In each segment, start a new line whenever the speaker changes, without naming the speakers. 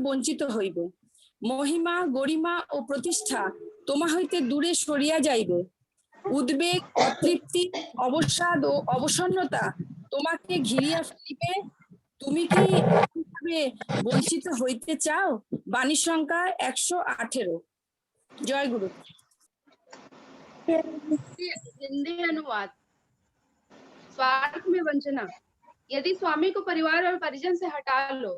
বঞ্চিত হইব। মহিমা, গরিমা ও প্রতিষ্ঠা তোমা হইতে দূরে সরিয়া যাইবে। উদ্বেগ, অতৃপ্তি, অবসাদ ও অবসন্নতা তোমাকে ঘিরিয়া ফেলিবে। তুমি কি বঞ্চিত হইতে চাও? বাণী সংখ্যা 118। জয় গুরু।
हिंदी अनुवाद। स्वार्थ में वंचना। यदि स्वामी को परिवार और परिजन से हटा लो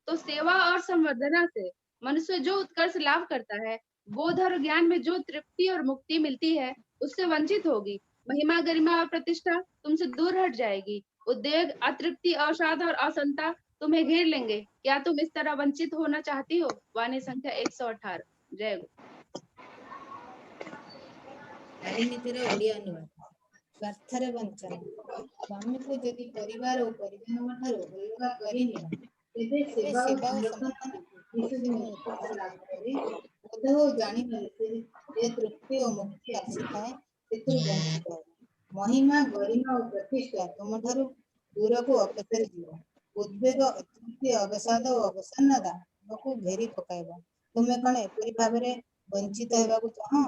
तो सेवा और संवर्धना से मनुष्य जो उत्कर्ष लाभ करता है, बोध और ज्ञान में जो तृप्ति और मुक्ति मिलती है, उससे वंचित होगी। महिमा, गरिमा और प्रतिष्ठा तुमसे दूर हट जाएगी। उद्वेग, अतृप्ति, अवसाद और असंता तुम्हें घेर लेंगे। क्या तुम इस तरह वंचित होना चाहती हो? वाणी संख्या 118। जय गुरु।
नारीनीतिर ओडिया अनुवाद। स्वार्थरे वंचना। स्वामी को यदि परिवार और परिजनों ठारू अलगा करिनियो तेबे सेवा और संवर्धना बोध हो जानिबारे जे तृप्ति और मुक्ति आसीଥାଏ ସେଥିରୁ ବଞ୍ଚିତ ହେବ। महिमा, गरिमा और प्रतिष्ठा तुम ठारू दूर को अपसरि जीव। उद्वेग, अतृप्ति, अवसाद और अवसन्नता तुमको घेरी पकाइब। तुमे कण एपरि भाबरे वंचित हेबाकु चाहो?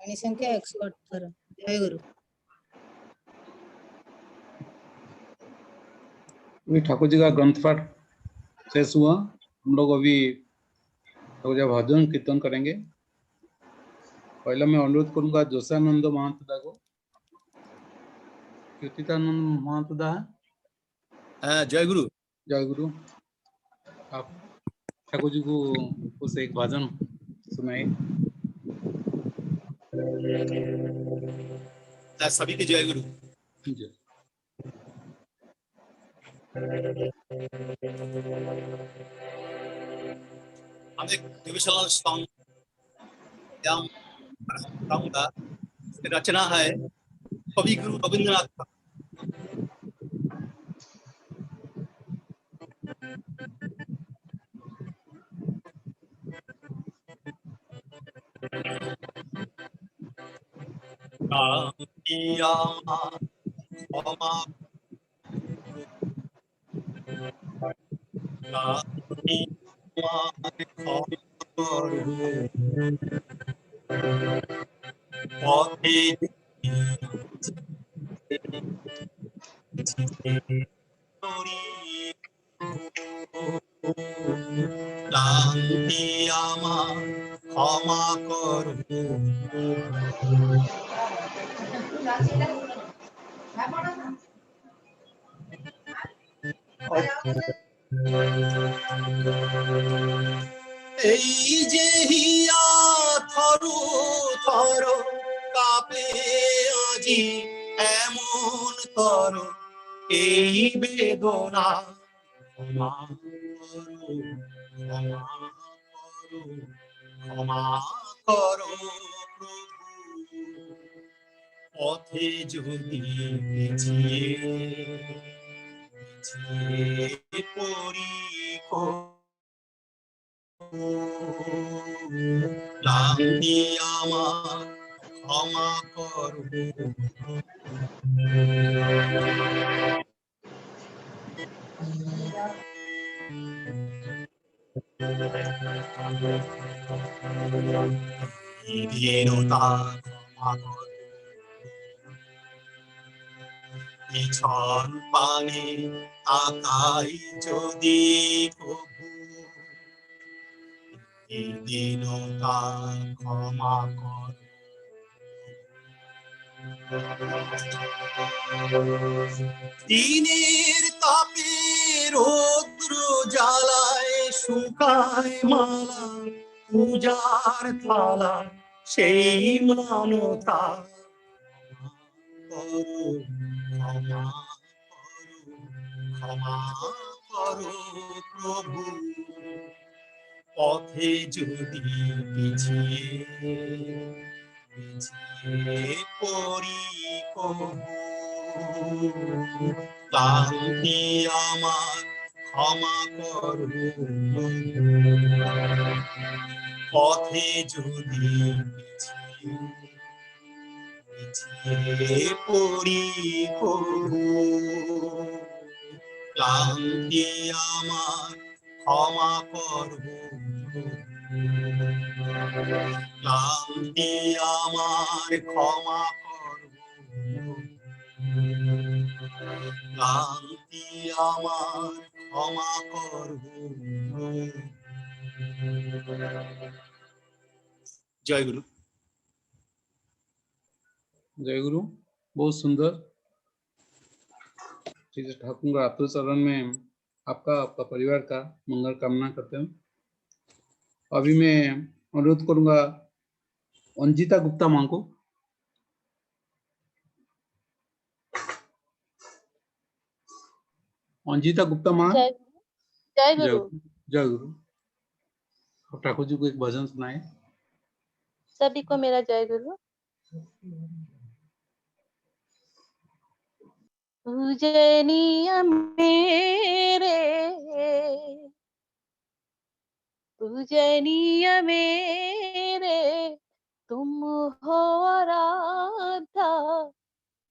वाणी संख्या 118। जय गुरु।
अभी ठाकुर जी का ग्रंथ पाठ शेष हुआ। हम लोग अभी ठाकुर जी भजन कीर्तन करेंगे। पहले मैं अनुरोध करूंगा जोशानंद महंत दा को। ज्योतितानंद महंत दा।
जय गुरु।
जय गुरु। आप ठाकुर जी को उस एक भजन सुनाए।
सभी की जय गुरु।
जय।
हम एक डिविजनल सॉन्ग गाऊंगा। रचना है कवि गुरु रविंद्रनाथ का। ক্ষমা করো এই যে হিয়া থরু থর কাঁপে আজি এমন তর এই বেদনা ক্ষমা করো ক্ষমা করো ক্ষমা করো প্রভু পথে যদি পিছিয়ে পড়ি ক্লান্তি আমার ক্ষমা করো দীনতা ক্ষমা করো পিছন পানে তাকাই যদি প্রভু দীনতা ক্ষমা করো দিনের তাপে রৌদ্র জ্বালায় শুকায় মালা পূজার থালা সেই মানতা করো ক্ষমা করো ক্ষমা করো প্রভু পথে যদি পিছিয়ে পড়ি কবু ক্লান্তি আমার ক্ষমা করো পথে যদি পিছিয়ে পড়ি কবু ক্লান্তি আমার ক্ষমা করবো, ক্লান্তি আমার ক্ষমা করবো, ক্লান্তি আমার ক্ষমা করবো। জয় গুরু।
जय गुरु। बहुत सुंदर। श्री ठाकुर आत्म चरण में आपका आपका परिवार का मंगल कामना करते हैं। अभी मैं अनुरोध करूंगा अंजिता गुप्ता मां को। अंजिता गुप्ता मां।
जय जय
जय
गुरु।
जय गुरु। आप ठाकुर जी को एक भजन सुनाए।
सभी को मेरा जय गुरु। पूजनीय मेरे, पूजनीय मेरे, तुम हो आराध्या,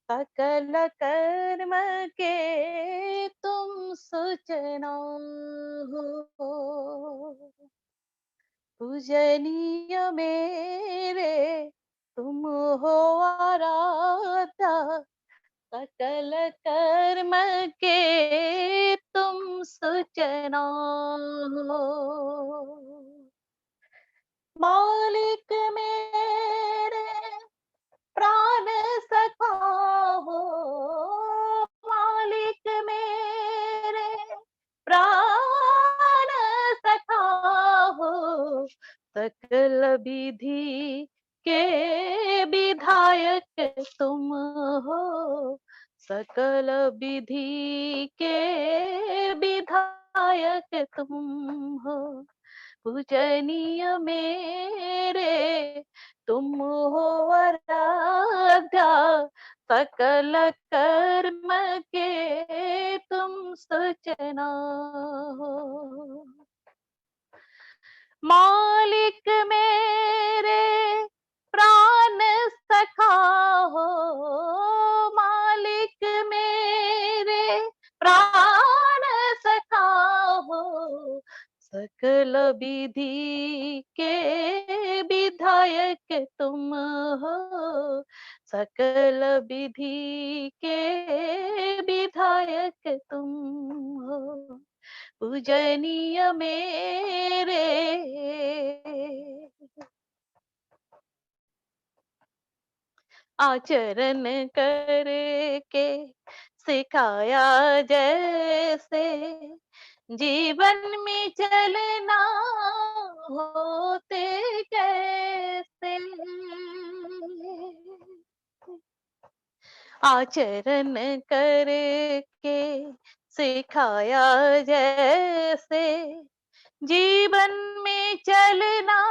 सकल कर्म के तुम सूचना हो। पूजनीय मेरे, तुम हो आराध्या, सकल कर्म के तुम सूचना हो। मालिक मेरे प्राण सखा हो, मालिक मेरे प्राण सखा हो, सकल विधि के विधायक तुम हो, सकल विधि के विधायक तुम हो। पूजनीय मेरे, तुम हो आराध्या, सकल कर्म के तुम सूचना हो। मालिक मेरे प्राण सखा हो, मालिक मेरे प्राण सखा हो, सकल विधि के विधायक तुम हो, सकल विधि के विधायक तुम हो। पूजनीय मेरे, आचरण करके सिखाया जैसे, जीवन में चलना होते कैसे। आचरण करके सिखाया जैसे, जीवन में चलना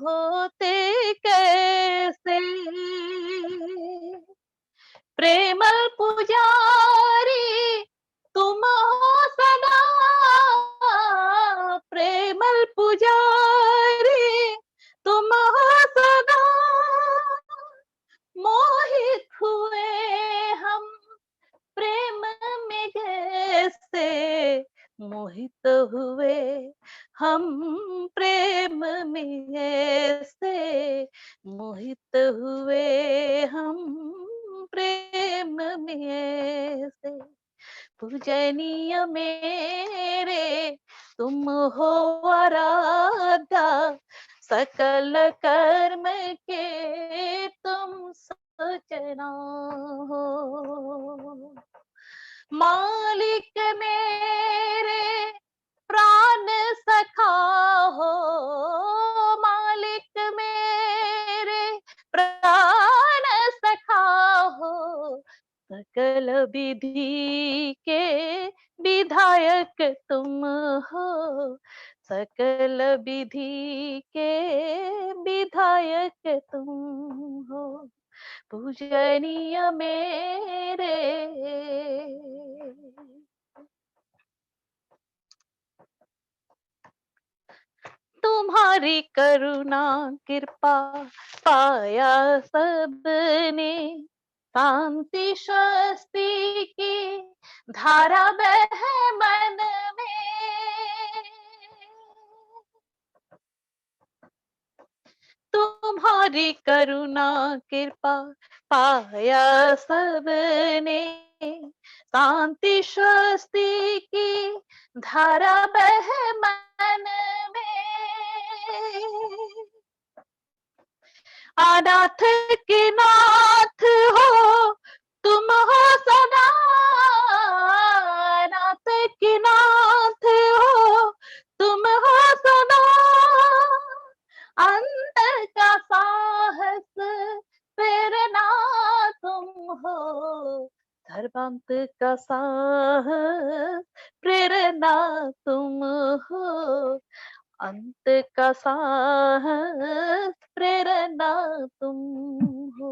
होते कैसे। प्रेमल पुजारी तुम हो सदा, प्रेमल पुजारी तुम हो सदा, मोहित हुए हम प्रेम में जैसे, मोहित हुए हम प्रेम में ऐसे, मोहित हुए हम प्रेम में ऐसे। पूजनीय मेरे, तुम हो आराध्या, सकल कर्म के तुम सूचना हो। मालिक मेरे प्राण सखा हो, मालिक मेरे प्राण सखा हो, सकल विधि के विधायक तुम हो, सकल विधि के विधायक तुम हो। पूजनीय मेरे, तुम्हारी करुणा कृपा पाया सबने, शांति स्वस्ति की धारा बहे मन में, तुम्हारी करुणा कृपा पाया सबने, शांति स्वस्ति की धारा बहे मन में, अनाथ के नाथ हो तुम हो सदा, अनाथ के नाथ हो तुम हो सदा, अंतर का साहस प्रेरणा तुम हो, सर्वांत का साहस प्रेरणा तुम हो, अंत का साहस प्रेरणा तुम हो,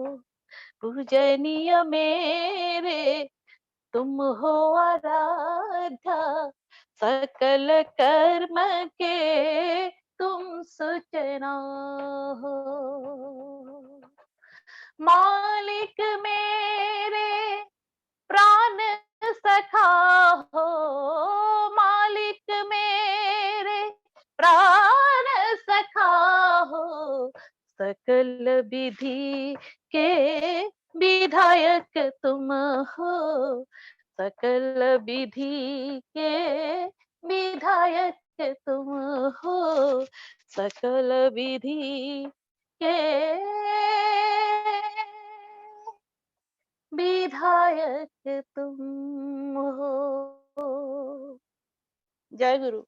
पूजनीय मेरे तुम हो आराध्या, सकल कर्म के तुम सूचना हो, मालिक मेरे प्राण सखा हो, मालिक मेरे प्राण सखा हो, सकल विधि के विधायक तुम हो, सकल विधि के विधायक तुम हो, सकल विधि के विधायक तुम हो। जय गुरु।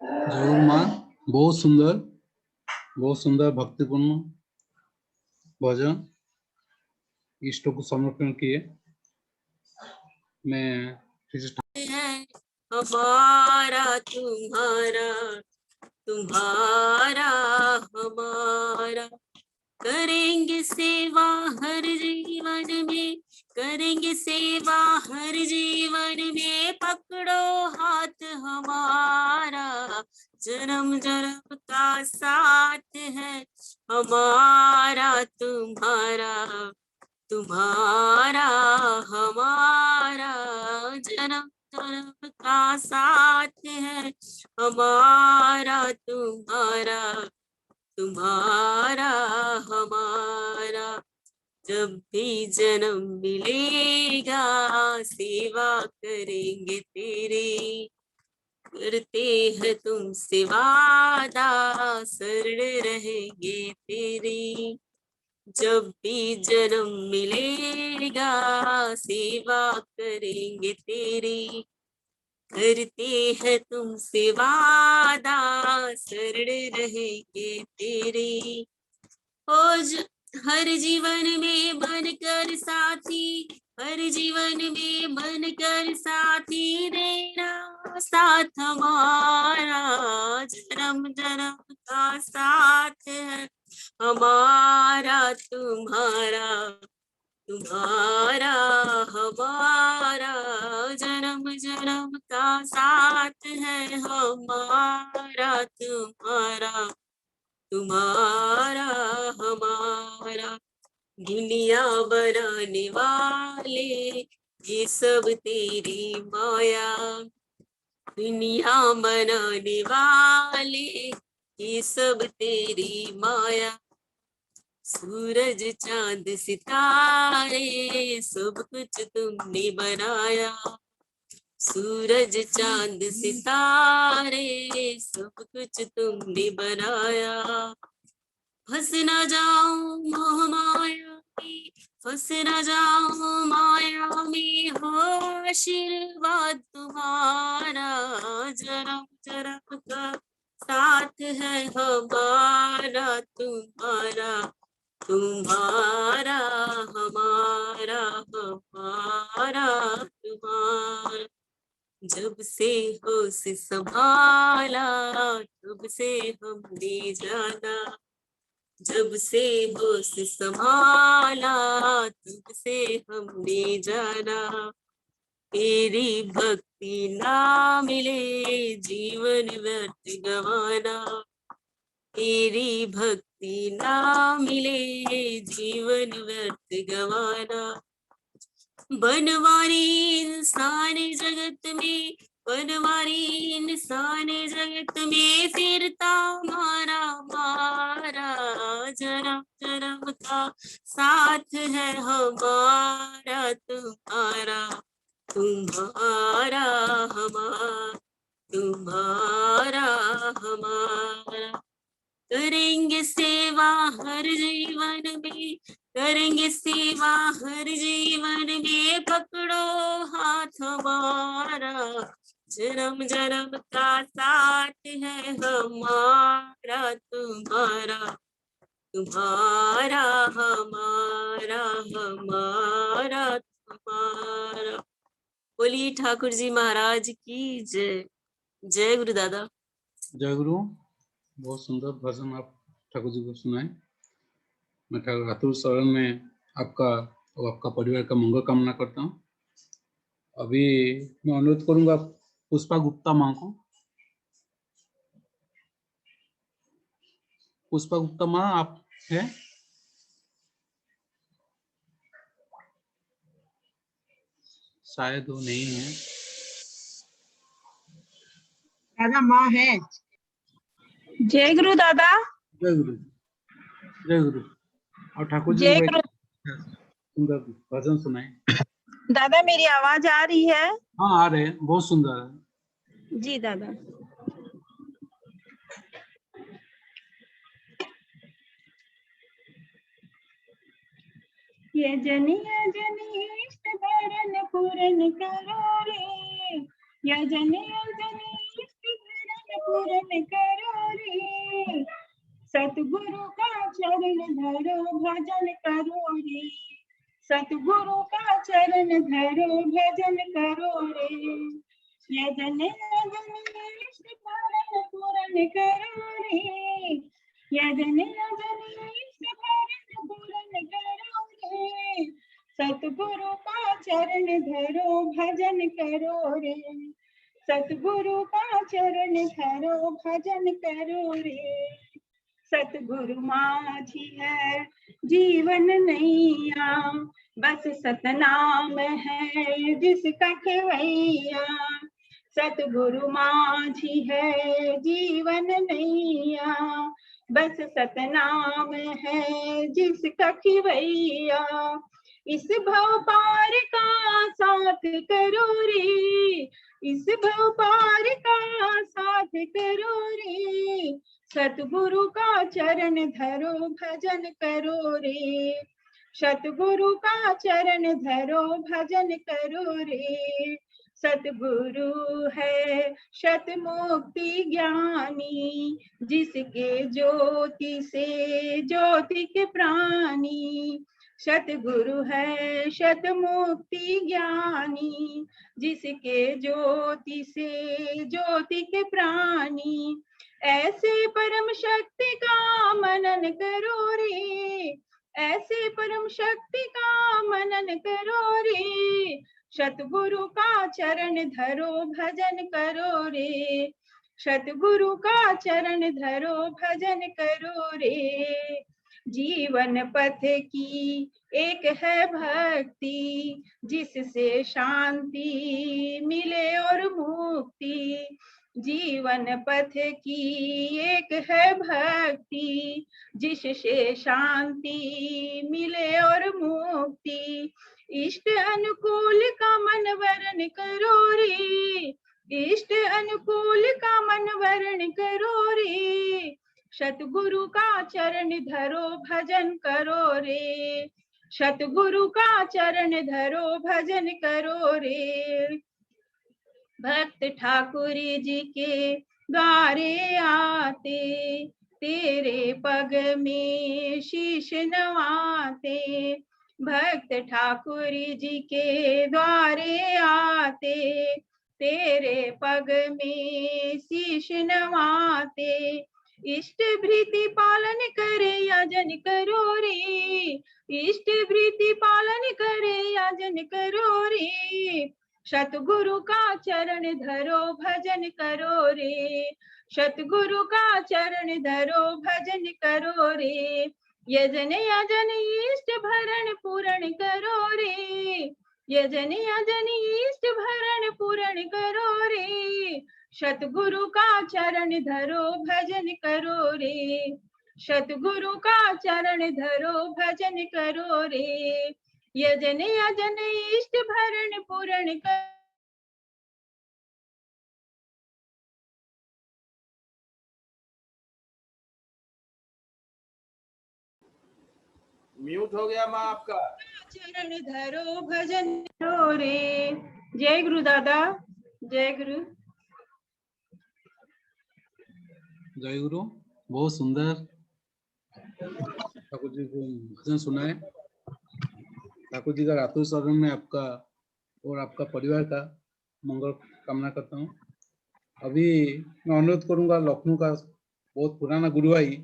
जरूर माँ, बहुत सुंदर भक्तिपूर्ण भजन इष्ट को समर्पण किए। मैं
है हमारा तुम्हारा, तुम्हारा हमारा, करेंगे सेवा हर जीवन में, करेंगे सेवा हर जीवन में, पकड़ो हाथ हमारा, जन्म जन्म का साथ है हमारा तुम्हारा, तुम्हारा हमारा, जन्म जन्म का साथ है हमारा तुम्हारा, तुम्हारा हमारा, जब भी जन्म मिलेगा सेवा करेंगे तेरी, करते हैं तुमसे वादा शरण रहेंगे तेरी, जब भी जन्म मिलेगा सेवा करेंगे तेरी, करते हैं तुमसे वादा शरण रहेंगे तेरी, हर जीवन में बनकर साथी, हर जीवन में बनकर साथी देना साथ हमारा, जन्म जन्म का साथ है हमारा तुम्हारा, तुम्हारा हमारा, जन्म जन्म का साथ है हमारा तुम्हारा, तुम्हारा हमारा, दुनिया बनाने वाले ये सब तेरी माया, दुनिया बनाने वाले ये सब तेरी माया, सूरज चांद सितारे सब कुछ तुमने बनाया, सूरज चांद सितारे सब कुछ तुमने बनाया, फंस न जाऊं मोह माया में, फंस न जाऊं माया में, हो आशीर्वाद तुम्हारा, जन्म जन्म का साथ है हमारा तुम्हारा, तुम्हारा हमारा, हमारा तुम्हारा, जब से होश संभाला तब से हमने जाना, जब से होश संभाला तब से हमने जाना, तेरी भक्ति ना मिले जीवन व्यर्थ गवाना, तेरी भक्ति ना मिले जीवन व्यर्थ गवाना, बनवारी इंसान जगत में, बनवारी इंसान जगत में फिरता मारा मारा, जन्म जन्म का साथ है हमारा तुम्हारा, तुम्हारा हमारा, तुम्हारा हमारा। करेंगे सेवा हर जीवन में, करेंगे सेवा हर जीवन में, पकड़ो हाथ हमारा, जन्म जन्म का साथ है हमारा तुम्हारा, तुम्हारा हमारा, हमारा तुम्हारा। बोलिए ठाकुर जी महाराज की जय। जय गुरु दादा।
जय गुरु। बहुत सुंदर भजन आप ठाकुर जी को सुनाए। मैं ठाकुर अतुल शरण में आपका और आपका परिवार का मंगल कामना करता हूँ। अभी मैं अनुरोध करूंगा पुष्पा गुप्ता माँ को। पुष्पा गुप्ता माँ आप हैं? शायद वो नहीं है।
दादा माँ है।
जय गुरु दादा।
जय गुरु। जय गुरु। और ठाकुर जी
जय
को
गुरु।
सुंदर भजन सुनाए।
दादा मेरी आवाज आ रही है?
हाँ आ रहे हैं, बहुत सुंदर है।
जी दादा। ये जनी इष्ट भरन पूरन करो रे, ये जनी इष्ट भरन पूरन करो रे, सतगुरु का चरण धरो भजन करो रे, सतगुरु का चरण धरो भजन करो रे, ये जनी इष्ट भरन पूरन करो रे, ये जनी इष्ट भरन पूरन करो रे, सतगुरु का चरण धरो भजन करो रे, सतगुरु का चरण धरो भजन करो रे, सतगुरु माझी है जीवन नैया, बस सतनाम है जिसका खेवैया, सतगुरु माझी है जीवन नैया, बस सतनाम है जिसका खेवैया, इस भव पार का साथ करो रे, इस भव पार का साथ करो रे, सतगुरु का चरण धरो भजन करो रे, सतगुरु का चरण धरो भजन करो रे, सतगुरु है शत मुक्ति ज्ञानी, जिसके ज्योति से ज्योति के प्राणी, सतगुरु है शत मुक्ति ज्ञानी, जिसके ज्योति से ज्योति के प्राणी, ऐसे परम शक्ति का मनन करो रे, ऐसे परम शक्ति का मनन करो रे, सतगुरु का चरण धरो भजन करो रे, सतगुरु का चरण धरो भजन करो रे, जीवन पथ की एक है भक्ति, जिससे शांति मिले और मुक्ति, जीवन पथ की एक है भक्ति, जिससे शांति मिले और मुक्ति, इष्ट अनुकूल का मन वरण करो रे, इष्ट अनुकूल का मन वरण करो रे, सतगुरु का चरण धरो भजन करो रे, सतगुरु का चरण धरो भजन करो रे, भक्त ठाकुर जी के द्वारे आते, तेरे पग में शीश नवाते, भक्त ठाकुर जी के द्वारे आते, तेरे पग में शीश नवाते, इष्ट भृति पालन करे याजन करो रे, इष्ट भृति पालन करे याजन करो रे, सतगुरु का चरण धरो भजन करो रे, सतगुरु का चरण धरो भजन करो रे, यजन यजन इष्ट भरण पूर्ण करो रे,
यजन यजन इष्ट भरण पूरण करो रे, सतगुरु का चरण धरो भजन करो रे, सतगुरु का चरण धरो भजन करो रे, यजन यजन इष्ट भरण पूरण करो।
म्यूट हो गया माँ आपका।
चरण धरो भजन करो रे। जय गुरु दादा, जय गुरु।
जय गुरु। बहुत सुंदर ठाकुर जी को भजन सुनाए। ठाकुर जी का रातों शरण में आपका और आपका परिवार का मंगल कामना करता हूँ। अभी मैं अनुरोध करूंगा लखनऊ का बहुत पुराना गुरु भाई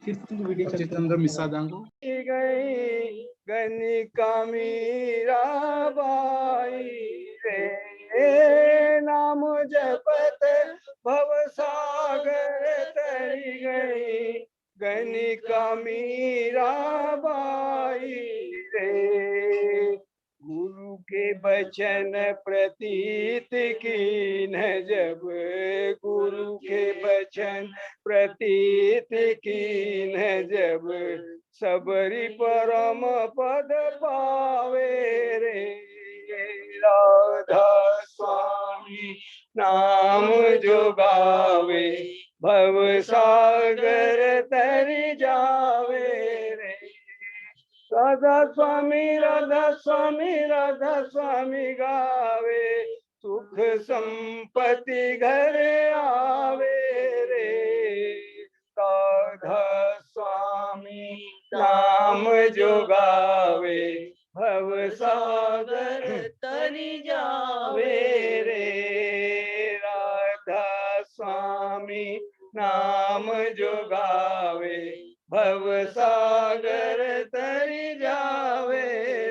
सचिदानंद मिश्रा दांगो।
गई गनिका मीरा बाई रे, नाम जपत भव सागर तरी गई, गनिका मीरा बाई रे, गुरु के बचन प्रतीत कीन जब, गुरु के बचन प्रतीत कीन जब, सबरी परम पद पावे रे, राधा स्वामी नाम जो गावे, भव सागर तरी जावे रे, राधा स्वामी राधा स्वामी राधा स्वामी गावे, सुख संपत्ति घर आवे रे, राधा स्वामी नाम जो गावे, भव सागर तरी जावे रे, राधा स्वामी नाम जो गावे, भव सागर तरी जावे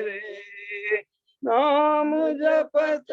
रे, नाम जपत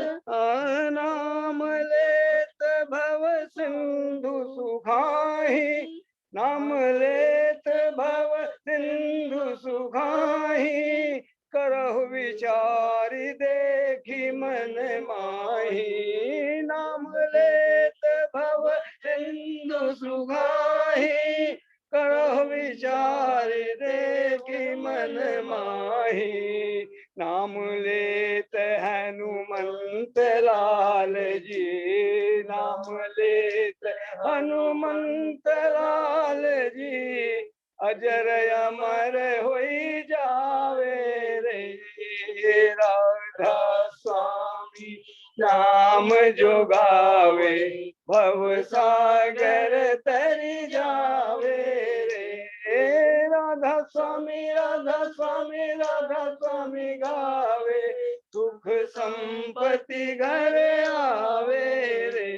नाम लेत भव सिंधु सुखाही, नाम लेत भव सिंधु सुखाही, करहु विचार देखी मन माही, नाम लेत भव सिंधु सुखाही, करहु विचार देखी मन माही, नाम लेत हनुमंत लाल जी, नाम लेत हनुमंत लाल जी, अजर अमर होई जावे रे, राधा स्वामी नाम जो गावे, भव सागर तरी जावे रे, राधा स्वामी राधा स्वामी राधा स्वामी गावे, सुख संपत्ति घर आवे रे,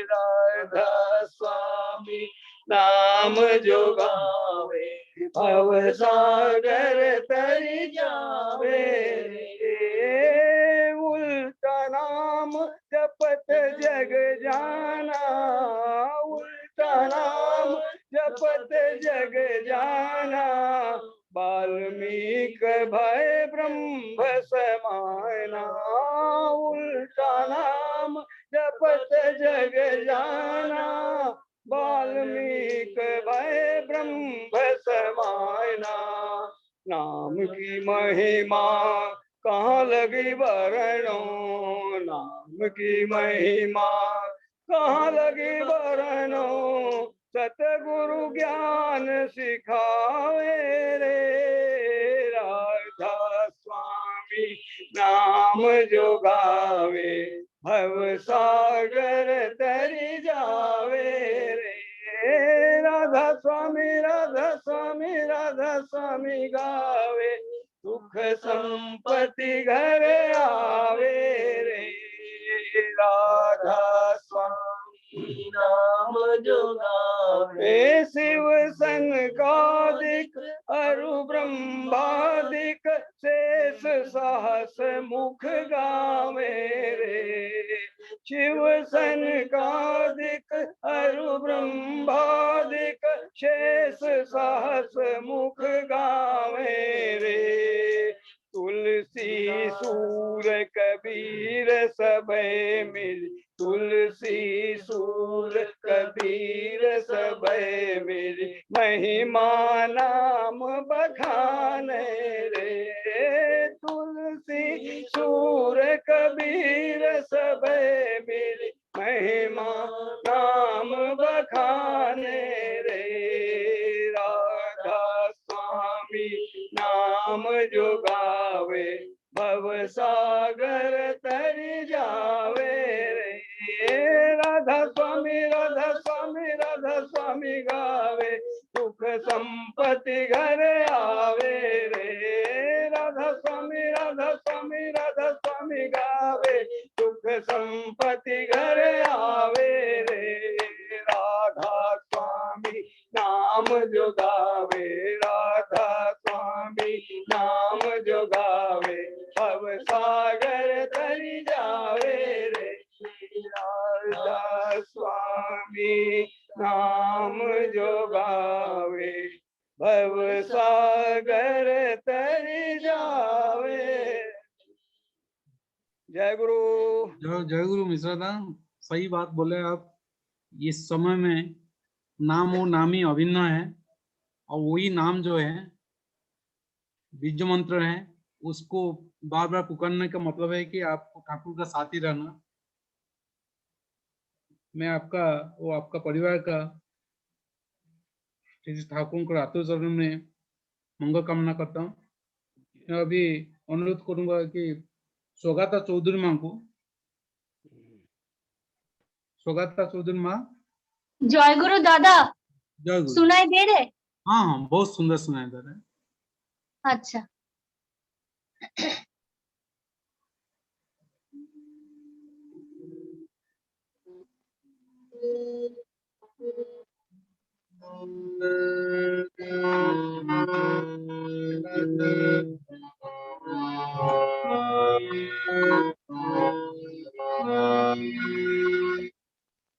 राधा स्वामी नाम जो गावे, भव सागर तरी जावे रे, उल्टा नाम जपत जग जाना, उल्टा नाम जपत जग जाना, वाल्मीक भय ब्रह्म समाना, उल्टा नाम जपत जग जाना, वाल्मीक भय ब्रह्म समाना, नाम की महिमा कहाँ लगी वरणो, नाम की महिमा कहाँ लगी वरणो, सतगुरु ज्ञान सिखावे रे, राधा स्वामी नाम जो गावे, भव सागर तरी जावे रे, राधा स्वामी राधा स्वामी राधा स्वामी गावे, सुख संपत्ति घर आवे रे, राधा स्वामी नाम जो गावे, शिव सनकादिक अरु ब्रह्मादिक शेष सहस मुख गावे रे, शिव सनकादिक अरु ब्रह्मादिक शेष सहस मुख गावे रे, तुलसी मिली तुलसी सूर कबीर सबे मिली महिमा नाम बखाने रे तुलसी सूर कबीर सबे मिली महिमा नाम बखाने रे राधा स्वामी नाम जो गावे भव सागर तर जावे रे राधा स्वामी राधा स्वामी राधा स्वामी गावे सुख संपत्ति घर आवे रे राधा स्वामी राधा स्वामी राधा स्वामी गावे सुख संपत्ति घर आवे रे राधा स्वामी नाम जो गावे राधा स्वामी नाम जो गावे भव सागर तरी जावे रे राधा स्वामी नाम जो गावे भव सागर तरी जावे। जय गुरु।
जय गुरु मिश्रा दा, सही बात बोले आप। इस समय में नाम और नामी अभिन्न है और वही नाम जो है बीज मंत्र है, उसको बार बार पुकारने का मतलब है कि आपको ठाकुर का साथी रहना। मैं आपका वो आपका परिवार का ठाकुर को रातों चरण में मंगल कामना करता हूँ। मैं अभी अनुरोध करूंगा कि सौगाता चौधरी माँ को, सौगाता चौधरी माँ।
जय गुरु दादा,
जय गुरु।
सुनाई दे रहे?
हाँ हाँ, बहुत सुंदर सुनाई दे रहा है।
अच्छा।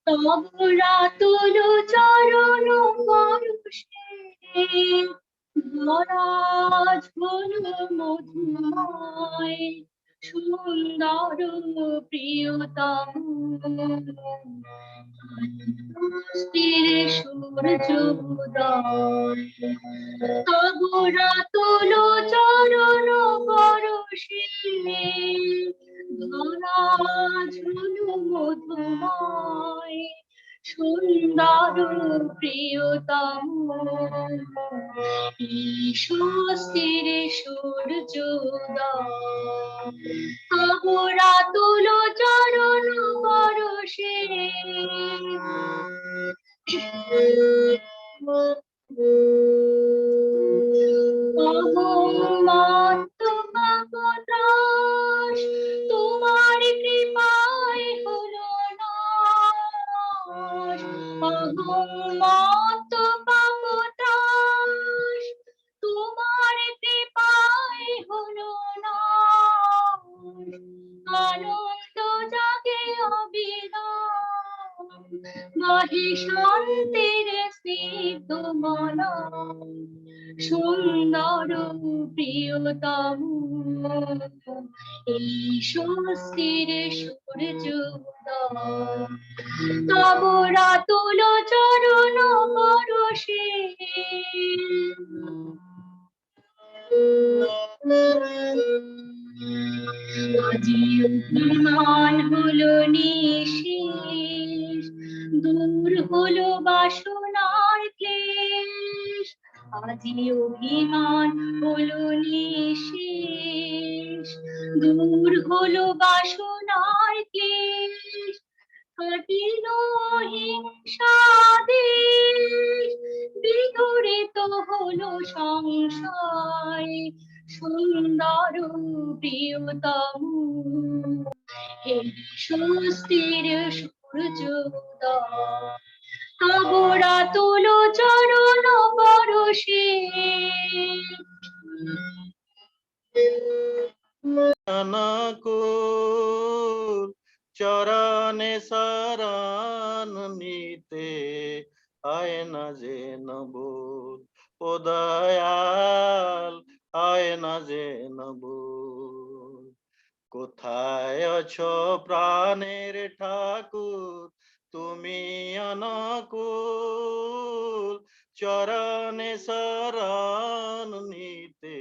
তোমরা তুলো চরণ পরশে ধরাজ হলো মধুময় সুন্দর প্রিয়তম স্থির সূর্য উদয় তোমরা তুলো চরণ পরশে ধরাজ হলো মধুময় সুন্দর প্রিয়তম স্থির সূর্য তোমরা তুলো চরণ পরশে তোমার কৃপায় হলো নাশ মত পাপত্রাস তোমার কৃপায় হলো নাশ আনন্দ জাগে অবিরাম মহি শান্তির স্নিগ্ধ মনা সুন্দর প্রিয়তম এই স্বস্তির সূর্য তোমরা তুলো চরণ পরশে আজি অভিমান হলো নিঃশেষ দূর হলো বাসনার ক্লেশ আজি অভিমান হলো নিঃশেষ দূর হলো বাসনার ক্লেশ কাটিল হিংসাদেশ বিদূরিত হলো সংশয় সুন্দর প্রিয়তম হে স্বস্তির সূর্যোদয় তোমরা তুলো চরণ পরশে
চরণে শরণ নিতে আয় না যে নবুল ও দয়াল আয় না যে নবুল কোথায় আছো প্রাণের ঠাকুর তুমি অনুকূল চরণে শরণ নিতে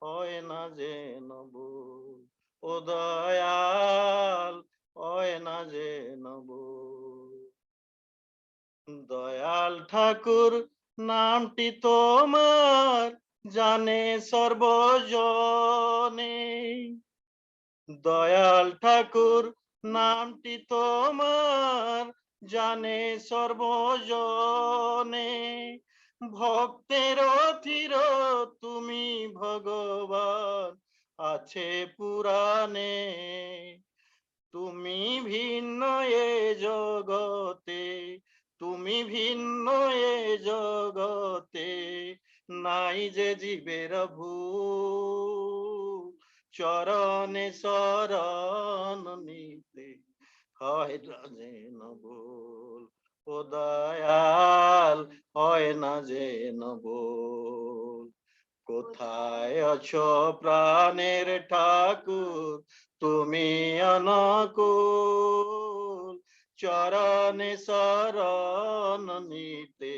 হয় না যেন ভুল ও দয়াল হয় না যেন ভুল দয়াল ঠাকুর নামটি তোমার জানে সর্বজনে দয়াল ঠাকুর নামটি তোমার জানে সর্বজনে ভক্তের অধীর তুমি ভগবান আছে পুরাণে তুমি ভিন্ন এ জগতে তুমি ভিন্ন এ জগতে নাই যে জীবের ভুল চরণে শরণ নিতে হয় না যেন ভুল ও দয়াল হয় না যেন ভুল কোথায় আছো প্রাণের ঠাকুর তুমি অনুকূল চরণে শরণ নিতে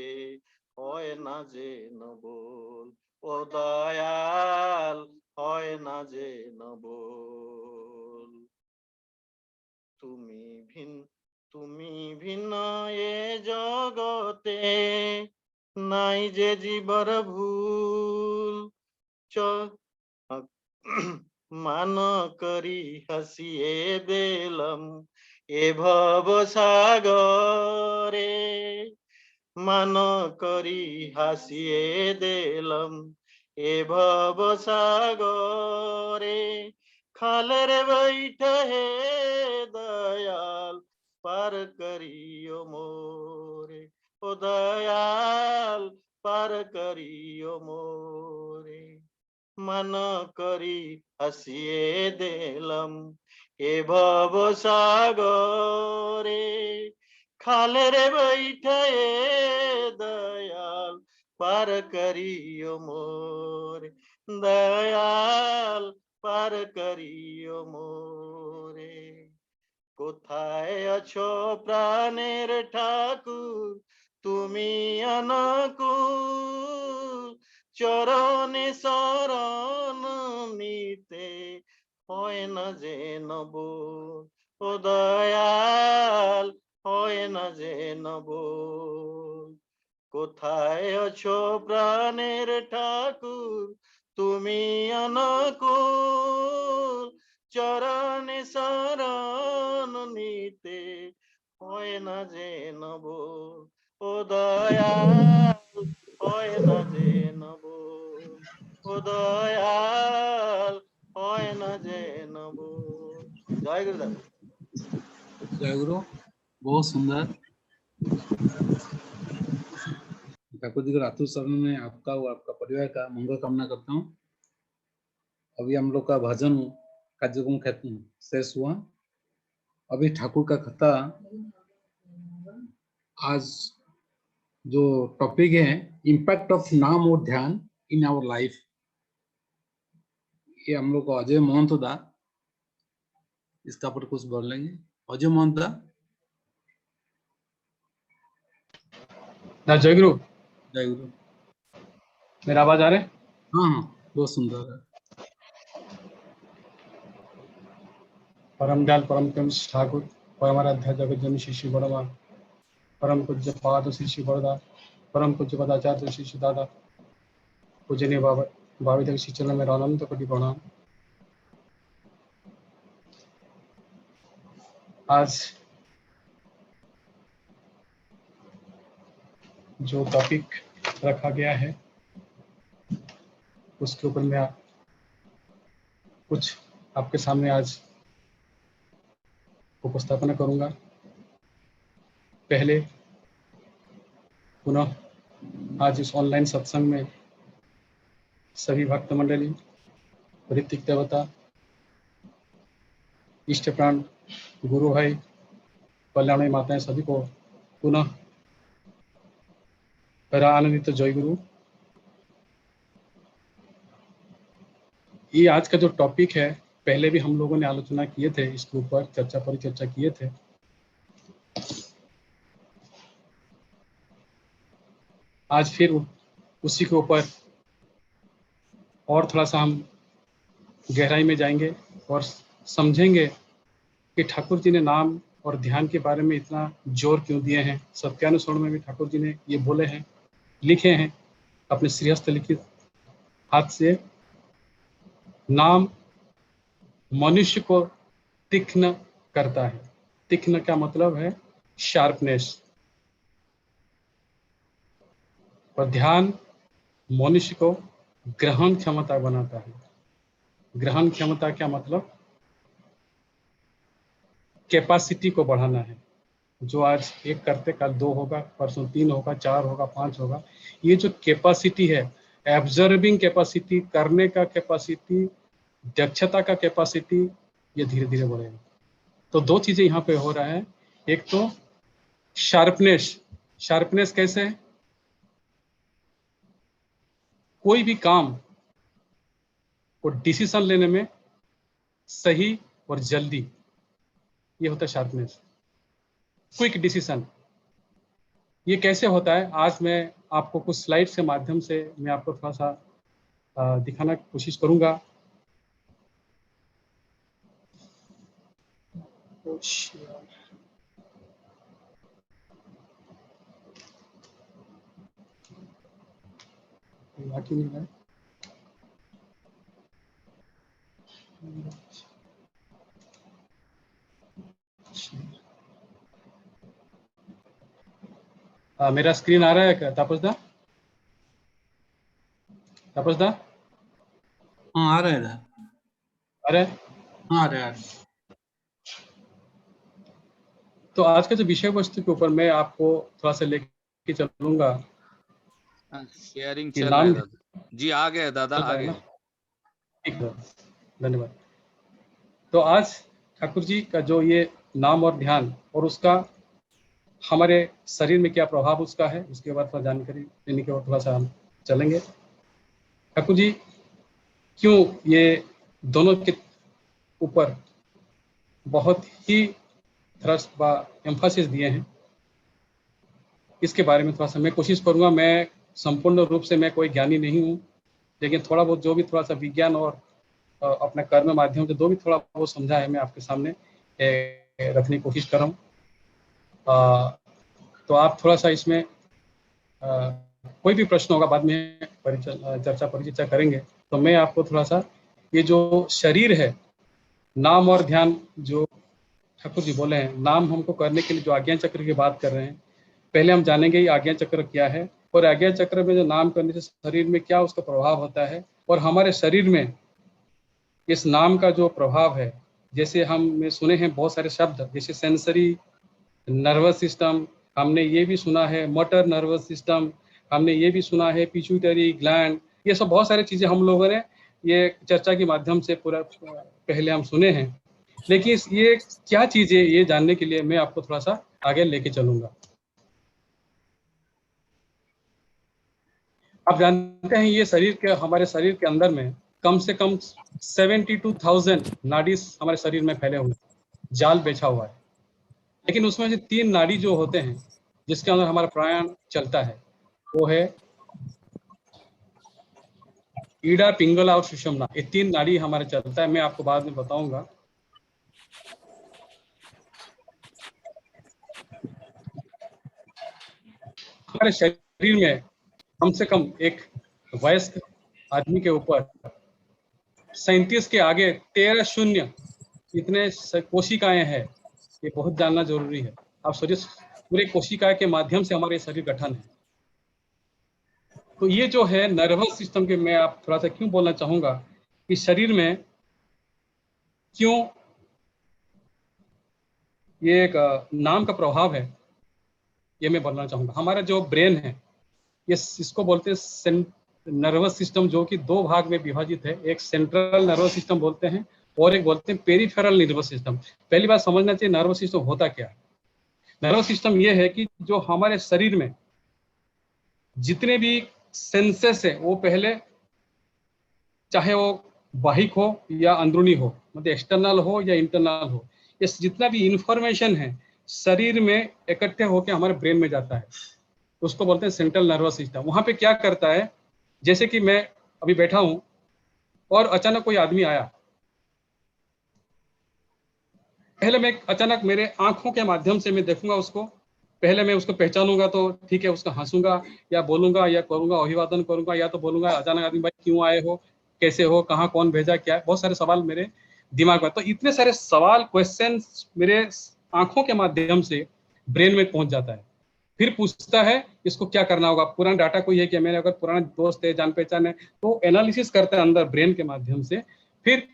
হয় না যেন ভুল ও দয়াল হয় না যেন ভুল তুমি ভিন্ন এ জগতে নাই যে জীবর ভুল মান করি হাসিয়ে দিলাম এ ভব সাগরে মান করি হাসিয়ে দিলাম এ ভব সাগরে খালের বৈঠে হে দয়াল পার করিও মোরে ও দয়াল পার করিও মোরে मन करी हसिए दिलम ए भव सागरे खाले रे बैठे दयाल पार करियो मोरे दयाल पार करियो मोरे কোথায় আছো প্রাণের ঠাকুর তুমি অনুকূল চরণে শরণ নিতে হয় না যেন ভুল ও দয়াল হয় না যেন ভুল কোথায় আছো প্রাণের ঠাকুর তুমি অনুকূল চরণে শরণ নিতে হয় না যেন ভুল ও দয়াল হয় না যেন ভুল ও দয়াল হয় না যেন ভুল জয় গুরুদেব
जय गुरु बहुत सुंदर ठाकुर जी के आतुर शरण में आपका और आपका परिवार का मंगल कामना करता हूँ। अभी हम लोग का भजन कार्यक्रम शेष हुआ। अभी ठाकुर का कथा आज जो टॉपिक है इम्पैक्ट ऑफ नाम और ध्यान इन आवर लाइफ, ये हम लोग को अजय महंत दा इसका पर कुछ बोल लेंगे। अजय महंत दा
जय गुरु।
जय गुरु।
मेरा आवाज आ रहा है?
हाँ हाँ बहुत सुंदर है।
परम दयाल परम प्रेम ठाकुर परमाराध्य जगत जन श्री श्री बड़वा परम पूज्य पाद श्री श्री बड़दा परम पूज्य पदाचार्य श्री श्री दादा पूजनीय बाबा भावित श्री चरण में अनंत कोटि प्रणाम। आज जो टॉपिक रखा गया है उसके ऊपर मैं कुछ आपके सामने आज उपस्थापना करूंगा। पहले पुनः आज इस ऑनलाइन सत्संग में सभी भक्त मंडली, ऋतिक देवता, इष्ट प्राण, गुरु भाई, कल्याणी माताएं सभी को पुनः मेरा आनंदित जय गुरु। ये आज का जो टॉपिक है पहले भी हम लोगों ने आलोचना किए थे, इसके ऊपर चर्चा परिचर्चा किए थे। आज फिर उसी के ऊपर और थोड़ा सा हम गहराई में जाएंगे और समझेंगे कि ठाकुर जी ने नाम और ध्यान के बारे में इतना जोर क्यों दिए हैं। सत्यानुस्मरण में भी ठाकुर जी ने ये बोले हैं, लिखे हैं अपने श्रीहस्त लिखित हाथ से, नाम मनुष्य को तीक्ष्ण करता है। तीक्ष्ण का मतलब है शार्पनेस, और ध्यान मनुष्य को ग्रहण क्षमता बनाता है। ग्रहण क्षमता क्या मतलब? कैपेसिटी को बढ़ाना है। जो आज 1 करते कल 2 होगा, परसों 3 होगा, 4 होगा, 5 होगा। ये जो कैपेसिटी है, एब्जर्विंग कैपेसिटी, करने का कैपेसिटी, दक्षता का कैपेसिटी, ये धीरे धीरे बढ़ेगा। तो 2 चीजें यहाँ पे हो रहा है। एक तो शार्पनेस। शार्पनेस कैसे है? कोई भी काम को डिसीजन लेने में सही और जल्दी, ये होता है शार्पनेस, क्विक डिसीजन। ये कैसे होता है? आज मैं आपको कुछ स्लाइड्स के माध्यम से मैं आपको थोड़ा सा दिखाना की कोशिश करूंगा। बाकी नहीं है। मेरा स्क्रीन आ रहा है क्या तापस दा? तापस दा?
हाँ, आ रहा है।
अरे
हाँ, आ रहा है।
तो आज का जो विषय वस्तु के ऊपर मैं आपको थोड़ा सा लेके चलूंगा।
शेयरिंग चल रहा है दादा जी। आ गए दादा, आ गए।
ठीक है, धन्यवाद। तो आज ठाकुर जी का जो ये नाम और ध्यान और उसका हमारे शरीर में क्या प्रभाव उसका है, उसके बाद थोड़ा जानकारी लेने के बाद थोड़ा सा हम चलेंगे। ठाकुर जी क्यों ये दोनों के ऊपर बहुत ही थ्रस्ट व एम्फासिस दिए हैं, इसके बारे में थोड़ा सा मैं कोशिश करूंगा। मैं संपूर्ण रूप से मैं कोई ज्ञानी नहीं हूँ, लेकिन थोड़ा बहुत जो भी थोड़ा सा विज्ञान और अपने कर्म माध्यम से जो भी थोड़ा वो समझा है मैं आपके सामने रखने की कोशिश कर रहा हूँ। तो आप थोड़ा सा इसमें कोई भी प्रश्न होगा बाद में चर्चा परिचर्चा करेंगे। तो मैं आपको थोड़ा सा ये जो शरीर है, नाम और ध्यान जो ठाकुर जी बोले हैं, नाम हमको करने के लिए जो आज्ञा चक्र की बात कर रहे हैं, पहले हम जानेंगे ये आज्ञा चक्र क्या है, और आज्ञा चक्र में जो नाम करने से शरीर में क्या उसका प्रभाव होता है, और हमारे शरीर में इस नाम का जो प्रभाव है, जैसे हमने सुने हैं बहुत सारे शब्द, जैसे सेंसरी नर्वस सिस्टम, हमने ये भी सुना है मोटर नर्वस सिस्टम, हमने ये भी सुना है पिट्यूटरी ग्लैंड, ये सब बहुत सारी चीजें हम लोगों ने ये चर्चा के माध्यम से पूरा पहले हम सुने हैं। लेकिन ये क्या चीज है, ये जानने के लिए मैं आपको थोड़ा सा आगे लेके चलूंगा। आप जानते हैं ये शरीर के, हमारे शरीर के अंदर में कम से कम 72,000 नाड़ी हमारे शरीर में फैले हुए, जाल बिछा हुआ है। लेकिन उसमें से 3 नाड़ी जो होते हैं जिसके अंदर हमारा प्राण चलता है, वो है ईडा, पिंगला और सुषुम्ना। ये 3 नाड़ी हमारे चलता है, मैं आपको बाद में बताऊंगा। हमारे शरीर में कम से कम एक वयस्क आदमी के ऊपर 37 के आगे 13 शून्य इतने कोशिकाएं हैं, ये बहुत जानना जरूरी है। आप सोचिए पूरे कोशिकाएं के माध्यम से हमारे शरीर गठन है। तो ये जो है नर्वस सिस्टम के, मैं आप थोड़ा सा क्यों बोलना चाहूंगा कि शरीर में क्यों ये एक नाम का प्रभाव है, ये मैं बोलना चाहूंगा। हमारा जो ब्रेन है, ये इसको बोलते हैं नर्वस सिस्टम, जो कि 2 भाग में विभाजित है। एक सेंट्रल नर्वस सिस्टम बोलते हैं और एक बोलते हैं पेरिफेरल नर्वस सिस्टम। पहली बात समझना चाहिए नर्वस सिस्टम होता क्या है। नर्वस सिस्टम ये है कि जो हमारे शरीर में जितने भी सेंसेस है, वो पहले चाहे वो बाहिक हो या अंदरूनी हो, मतलब एक्सटर्नल हो या इंटरनल हो, ये जितना भी इंफॉर्मेशन है शरीर में इकट्ठे होकर हमारे ब्रेन में जाता है, उसको बोलते हैं सेंट्रल नर्वस सिस्टम। वहां पे क्या करता है, जैसे कि मैं अभी बैठा हूं और अचानक कोई आदमी आया, पहले मैं अचानक मेरे आंखों के माध्यम से मैं देखूंगा उसको, पहले मैं उसको पहचानूंगा तो ठीक है, उसका हंसूंगा या बोलूंगा या करूंगा, अभिवादन करूंगा, या तो बोलूंगा अचानक आदमी भाई क्यों आए हो, कैसे हो, कहाँ कौन भेजा, क्या, बहुत सारे सवाल मेरे दिमाग में। तो इतने सारे सवाल क्वेश्चन मेरे आंखों के माध्यम से ब्रेन में पहुंच जाता है। फिर पूछता है इसको क्या करना होगा, पुराना डाटा कोई है कि मेरे अगर पुराना दोस्त है, जान पहचान है, तो एनालिसिस करता है अंदर ब्रेन के माध्यम से। फिर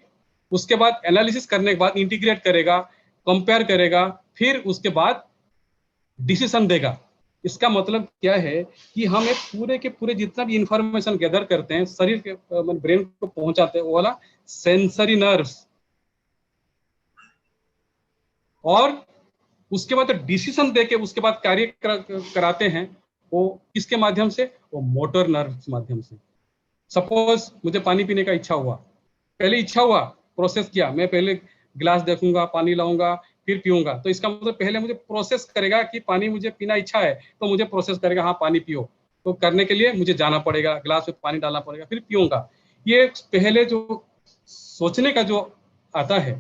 उसके बाद एनालिसिस करने के बाद इंटीग्रेट करेगा, कंपेयर करेगा, फिर उसके बाद डिसीजन देगा। इसका मतलब क्या है कि हम एक पूरे के पूरे जितना भी इंफॉर्मेशन गैदर करते हैं शरीर के ब्रेन को पहुंचाते हैं, वो वाला सेंसरी नर्व्स, और उसके बाद डिसीजन देके उसके बाद कार्य कराते हैं वो किसके माध्यम से, वो मोटर नर्व के माध्यम से। सपोज मुझे पानी पीने का इच्छा हुआ, पहले इच्छा हुआ, प्रोसेस किया, मैं पहले गिलास देखूंगा, पानी लाऊंगा, फिर पीऊंगा, तो इसका मतलब पहले मुझे प्रोसेस करेगा कि पानी मुझे पीना इच्छा है, तो मुझे प्रोसेस करेगा हाँ पानी पियो, तो करने के लिए मुझे जाना पड़ेगा, गिलास में पानी डालना पड़ेगा, फिर पीऊंगा। ये पहले जो सोचने का जो आता है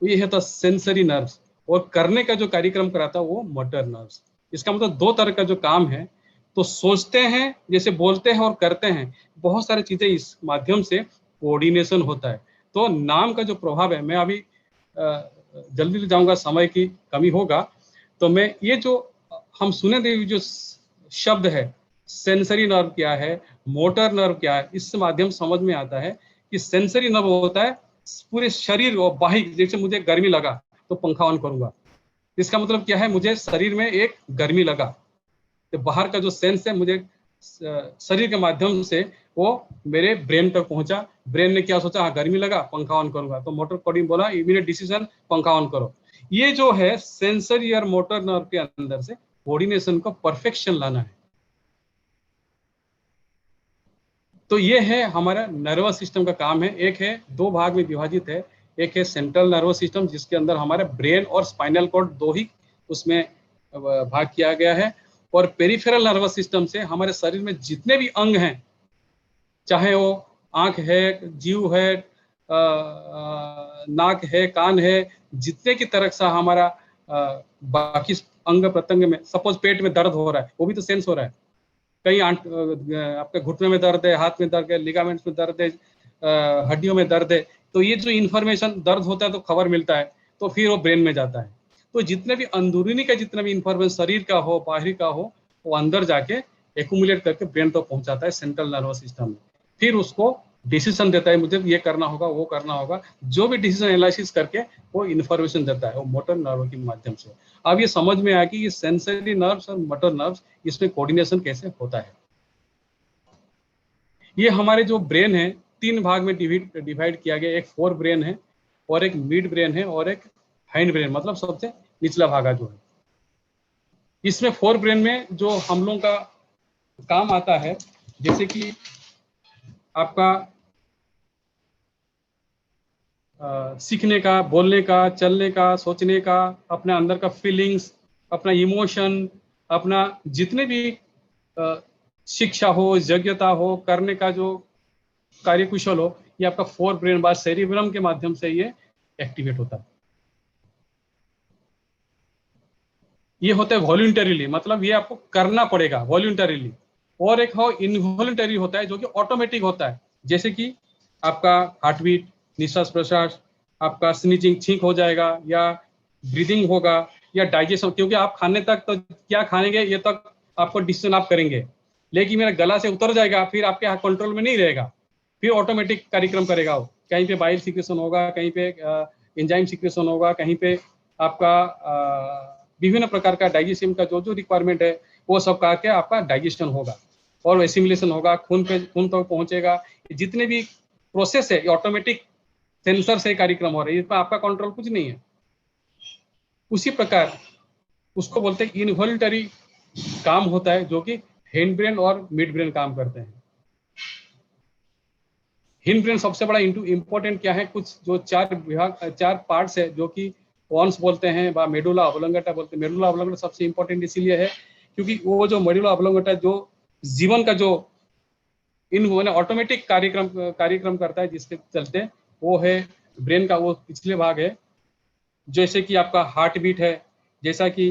ये है तो सेंसरी नर्व्स, और करने का जो कार्यक्रम कराता है वो मोटर नर्व्स। इसका मतलब दो तरह का जो काम है, तो सोचते हैं, जैसे बोलते हैं और करते हैं, बहुत सारी चीजें इस माध्यम से कोऑर्डिनेशन होता है। तो नाम का जो प्रभाव है, मैं अभी जल्दी जाऊंगा, समय की कमी होगा, तो मैं ये जो हम सुने थे जो शब्द है सेंसरी नर्व क्या है, मोटर नर्व क्या है, इस माध्यम समझ में आता है कि सेंसरी नर्व होता है पूरे शरीर और बाहिक, जैसे मुझे गर्मी लगा तो पंखा ऑन करूंगा, इसका मतलब क्या है, मुझे शरीर में एक गर्मी लगा, तो बाहर का जो सेंस है मुझे शरीर के माध्यम से वो मेरे ब्रेन तक पहुंचा, ब्रेन ने क्या सोचा, हाँ गर्मी लगा पंखा ऑन करूंगा, तो मोटर कोडिंग बोला इमीडिएट डिसीजन पंखा ऑन करो। ये जो है सेंसरी और मोटर नर्व के अंदर से कोऑर्डिनेशन को परफेक्शन लाना है। तो ये है हमारा नर्वस सिस्टम का काम है। एक है, दो भाग में विभाजित है, एक है सेंट्रल नर्वस सिस्टम जिसके अंदर हमारे ब्रेन और स्पाइनल कॉर्ड दो ही उसमें भाग किया गया है, और पेरिफेरल नर्वस सिस्टम से हमारे शरीर में जितने भी अंग हैं, चाहे वो आंख है, जीव है, नाक है, कान है, जितने की तरह से हमारा बाकी अंग प्रत्यंग में, सपोज पेट में दर्द हो रहा है, वो भी तो सेंस हो रहा है, कहीं आपके घुटने में दर्द है, हाथ में दर्द है, लिगामेंट्स में दर्द है, हड्डियों में दर्द है, तो ये जो इन्फॉर्मेशन दर्द होता है तो खबर मिलता है, तो फिर वो ब्रेन में जाता है। तो जितने भी अंदरूनी का जितना भी इंफॉर्मेशन शरीर का हो, बाहरी का हो, वो अंदर जाके एक्यूमुलेट करके ब्रेन तक पहुंचाता है सेंट्रल नर्वस सिस्टम में, फिर उसको डिसीजन देता है, मुझे ये करना होगा, वो करना होगा, जो भी डिसीजन एनालिसिस करके वो इन्फॉर्मेशन देता है वो मोटर नर्व के माध्यम से। अब ये समझ में आया कि ये सेंसरी नर्व्स और मोटर नर्व्स, इसमें कोऑर्डिनेशन कैसे होता है। ये हमारे जो ब्रेन है तीन भाग में डिवाइड किया गया, एक फोर ब्रेन है, और एक मिड ब्रेन है, और एक हाइंड ब्रेन, मतलब सबसे निचला भागा जो है। इसमें फोर ब्रेन में जो हम लोगों का काम आता है, जैसे कि आपका सीखने का, बोलने का, चलने का, सोचने का, अपने अंदर का फीलिंग्स, अपना इमोशन, अपना जितने भी शिक्षा हो, योग्यता हो, करने का जो कार्यकुशल हो, ये आपका फोर ब्रेन बार सेरिब्रम के माध्यम से ये एक्टिवेट होता है। ये होता है वॉलंटरीली, मतलब ये आपको करना पड़ेगा वॉलंटरीली, और एक हो इनवॉलंटरी होता है जो कि ऑटोमेटिक होता है, जैसे कि आपका हार्ट बीट, निश्वास प्रश्वास, आपका स्नीजिंग छींक हो जाएगा, या ब्रीदिंग होगा, या डाइजेशन, क्योंकि आप खाने तक तो क्या खाएंगे ये तक आपको डिसीजन आप करेंगे, लेकिन मेरा गला से उतर जाएगा फिर आपके कंट्रोल में नहीं रहेगा, फिर ऑटोमेटिक कार्यक्रम करेगा वो, कहीं पे बाइल सिक्रेशन होगा, कहीं पे एंजाइम सिक्रेशन होगा, कहीं पे आपका विभिन्न प्रकार का डाइजेशन का जो जो रिक्वायरमेंट है वो सब करके आपका डाइजेशन होगा, और एसिमिलेशन होगा, खून तक पहुंचेगा, जितने भी प्रोसेस है ऑटोमेटिक सेंसर से कार्यक्रम हो रहा है, इस पर आपका कंट्रोल कुछ नहीं है। उसी प्रकार उसको बोलते हैं इनवॉलंटरी काम होता है, जो कि हैंड ब्रेन और मिड ब्रेन काम करते हैं। हिंड ब्रेन सबसे बड़ा इम्पोर्टेंट क्या है, कुछ जो चार पार्ट्स है जो कि पॉन्स बोलते हैं व मेडुला ऑब्लोंगेटा बोलते हैं। मेडुला ऑब्लोंगेटा सबसे इम्पोर्टेंट इसीलिए है क्योंकि वो जो मेडुला ऑब्लोंगेटा जो जीवन का जो ऑटोमेटिक कार्यक्रम करता है, जिसके चलते वो है ब्रेन का वो पिछले भाग है। जैसे कि आपका हार्ट बीट है, जैसा कि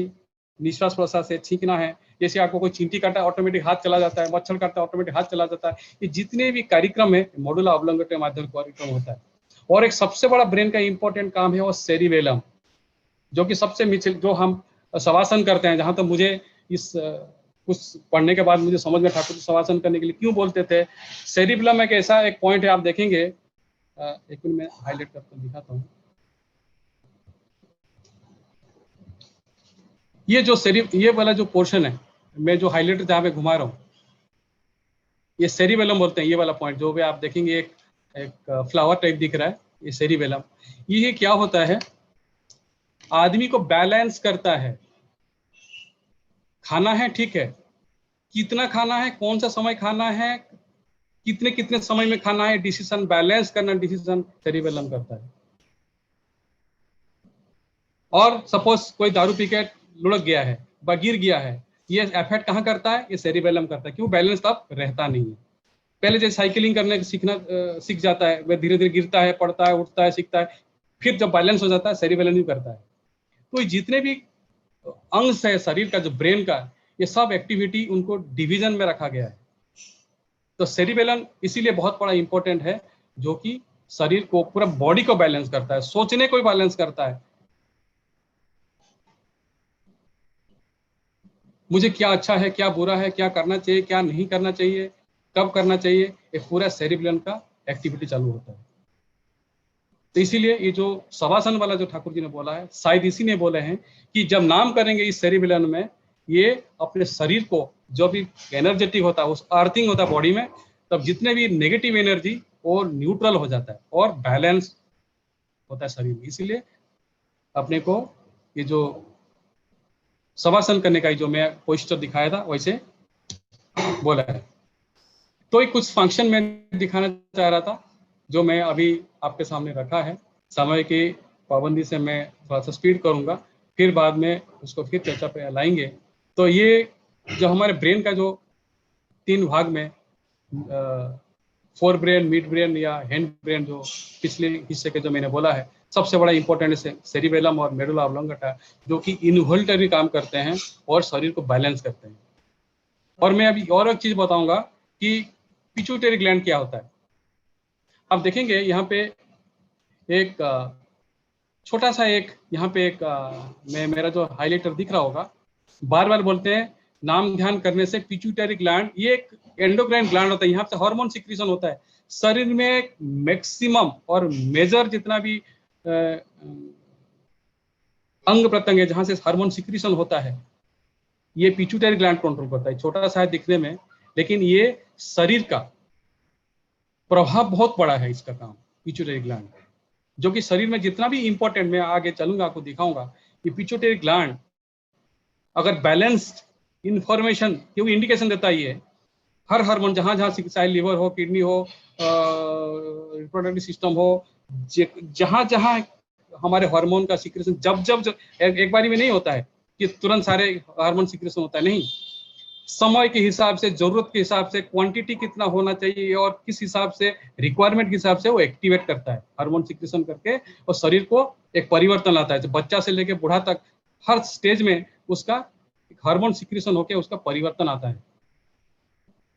निश्वास प्रश्वास है, छींकना है, जैसे आपको कोई चींटी काटा ऑटोमेटिक हाथ चला जाता है, मच्छर काटता है ऑटोमेटिक हाथ चला जाता है। ये जितने भी कार्यक्रम है मेडुला ऑब्लोंगेटा के माध्यम से कार्यक्रम होता है। और एक सबसे बड़ा ब्रेन का इंपॉर्टेंट काम है वो सेरिबेलम, जो कि सबसे नीचे जो हम शवासन करते हैं। जहां तक मुझे इस कुछ पढ़ने के बाद मुझे समझ में ठाकुर शवासन करने के लिए क्यों बोलते थे। सेरिबेलम एक ऐसा एक पॉइंट है, आप देखेंगे, एक मिनट में हाईलाइट करके दिखाता हूँ। ये जो ये वाला जो पोर्शन है, मैं जो हाईलाइटर जहाँ पे घुमा रहा हूँ, ये सेरिबेलम बोलते हैं। ये वाला पॉइंट जो भी आप देखेंगे एक फ्लावर टाइप दिख रहा है, ये सेरिबेलम। ये क्या होता है, आदमी को बैलेंस करता है। खाना है, ठीक है, कितना खाना है, कौन सा समय खाना है, कितने कितने समय में खाना है, डिसीजन बैलेंस करना, डिसीजन सेरिबेलम करता है। और सपोज कोई दारू पी के लुढ़क गया है व गिर गया है, ये इफेक्ट कहाँ करता है, ये सेरिबेलम करता है। क्यों, बैलेंस तब रहता नहीं है। पहले जैसे साइकिलिंग करने सीख जाता है, वह धीरे धीरे गिरता है, पड़ता है, उठता है, सीखता है, फिर जब बैलेंस हो जाता है सेरिबेलम ही करता है। तो जितने भी अंग है शरीर का, जो ब्रेन का, ये सब एक्टिविटी उनको डिवीजन में रखा गया है। तो सेरिबेलम इसीलिए बहुत बड़ा इंपॉर्टेंट है, जो कि शरीर को, पूरा बॉडी को बैलेंस करता है, सोचने को बैलेंस करता है। मुझे क्या अच्छा है, क्या बुरा है, क्या करना चाहिए, क्या नहीं करना चाहिए, कब करना चाहिए, एक पूरा सेरिबेलम का एक्टिविटी चालू होता है। तो इसीलिए ये जो शवासन वाला जो ठाकुर जी ने बोला है, शायद इसी ने बोले हैं कि जब नाम करेंगे इस सेरिबेलम में, ये अपने शरीर को जो भी एनर्जेटिक होता है, उस अर्थिंग होता है बॉडी में, तब जितने भी नेगेटिव एनर्जी वो न्यूट्रल हो जाता है और बैलेंस होता है शरीर में। इसीलिए अपने को ये जो शवासन करने का जो मैं पोस्टर दिखाया था वैसे बोला है। तो एक कुछ फंक्शन में दिखाना चाह रहा था, जो मैं अभी आपके सामने रखा है। समय की पाबंदी से मैं थोड़ा सा स्पीड करूंगा, फिर बाद में उसको फिर चर्चा पे लाएंगे। तो ये जो हमारे ब्रेन का जो 3 भाग में फोर ब्रेन, मिड ब्रेन या हैंड ब्रेन, जो पिछले हिस्से के जो मैंने बोला है, सबसे बड़ा इंपॉर्टेंट है सेरिबेलम और मेडुला ऑब्लोंगेटा, जो कि इनवॉल्टरी काम करते हैं और शरीर को बैलेंस करते हैं। और मैं अभी और एक चीज बताऊंगा कि पिट्यूटरी ग्लैंड क्या होता है। आप देखेंगे यहाँ पे एक छोटा सा एक यहाँ पे एक मेरा जो हाईलाइटर दिख रहा होगा, बार बार बोलते हैं नाम ध्यान करने से पिट्यूटरी ग्लैंड, ये एक एंडोक्राइन ग्लैंड होता है। यहाँ से हार्मोन सिक्रीशन होता है। शरीर में मैक्सिमम और मेजर जितना भी अंग प्रत्यंग है जहां से हार्मोन सिक्रीशन होता है, ये पिट्यूटरी ग्लैंड कंट्रोल करता है। छोटा सा है दिखने में, लेकिन ये शरीर का प्रभाव बहुत बड़ा है इसका काम, पिट्यूटरी ग्लैंड, जो कि शरीर में जितना भी इंपॉर्टेंट, मैं आगे चलूंगा आपको दिखाऊंगा कि पिट्यूटरी ग्लैंड अगर बैलेंस्ड इंफॉर्मेशन, क्योंकि इंडिकेशन देता ही है हर हार्मोन, जहां जहां चाहे लिवर हो, किडनी हो, रिप्रोडक्टिव सिस्टम हो, जहां जहां हमारे हार्मोन का सिक्रेशन जब एक बारी में नहीं होता है कि तुरंत सारे हार्मोन सिक्रेशन होता है, नहीं। समय के हिसाब से, जरूरत के हिसाब से, क्वांटिटी कितना होना चाहिए और किस हिसाब से, रिक्वायरमेंट के हिसाब से वो एक्टिवेट करता है हार्मोन सिक्रेशन करके, और शरीर को एक परिवर्तन लाता है। जो बच्चा से लेकर बूढ़ा तक हर स्टेज में उसका हार्मोन सिक्रेशन होकर उसका परिवर्तन आता है।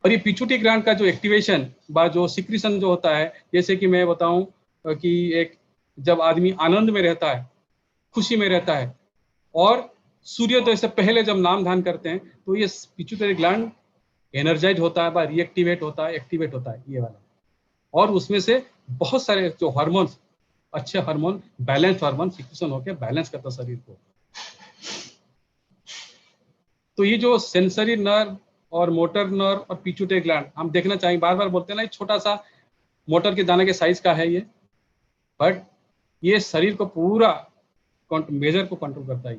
और ये पिट्यूटरी ग्लैंड का जो एक्टिवेशन बा जो सिक्रेशन जो होता है, जैसे कि मैं बताऊं कि एक जब आदमी आनंद में रहता है, खुशी में रहता है, और सूर्योदय से पहले जब नाम ध्यान करते हैं, तो ये पिट्यूटरी ग्लैंड एनर्जाइज होता है, रिएक्टिवेट होता है, एक्टिवेट होता है ये वाला। और उसमें से बहुत सारे जो हार्मोन, अच्छे हार्मोन, बैलेंस हार्मोन सिक्रेशन होकर बैलेंस करता शरीर को। तो ये जो सेंसरी नर्व और मोटर नर्व और पिट्यूटरी ग्लैंड हम देखना चाहिए, बार बार बोलते हैं ना, छोटा सा मोटर के दाने के साइज का है ये, बट ये शरीर को पूरा मेजर को कंट्रोल करता है।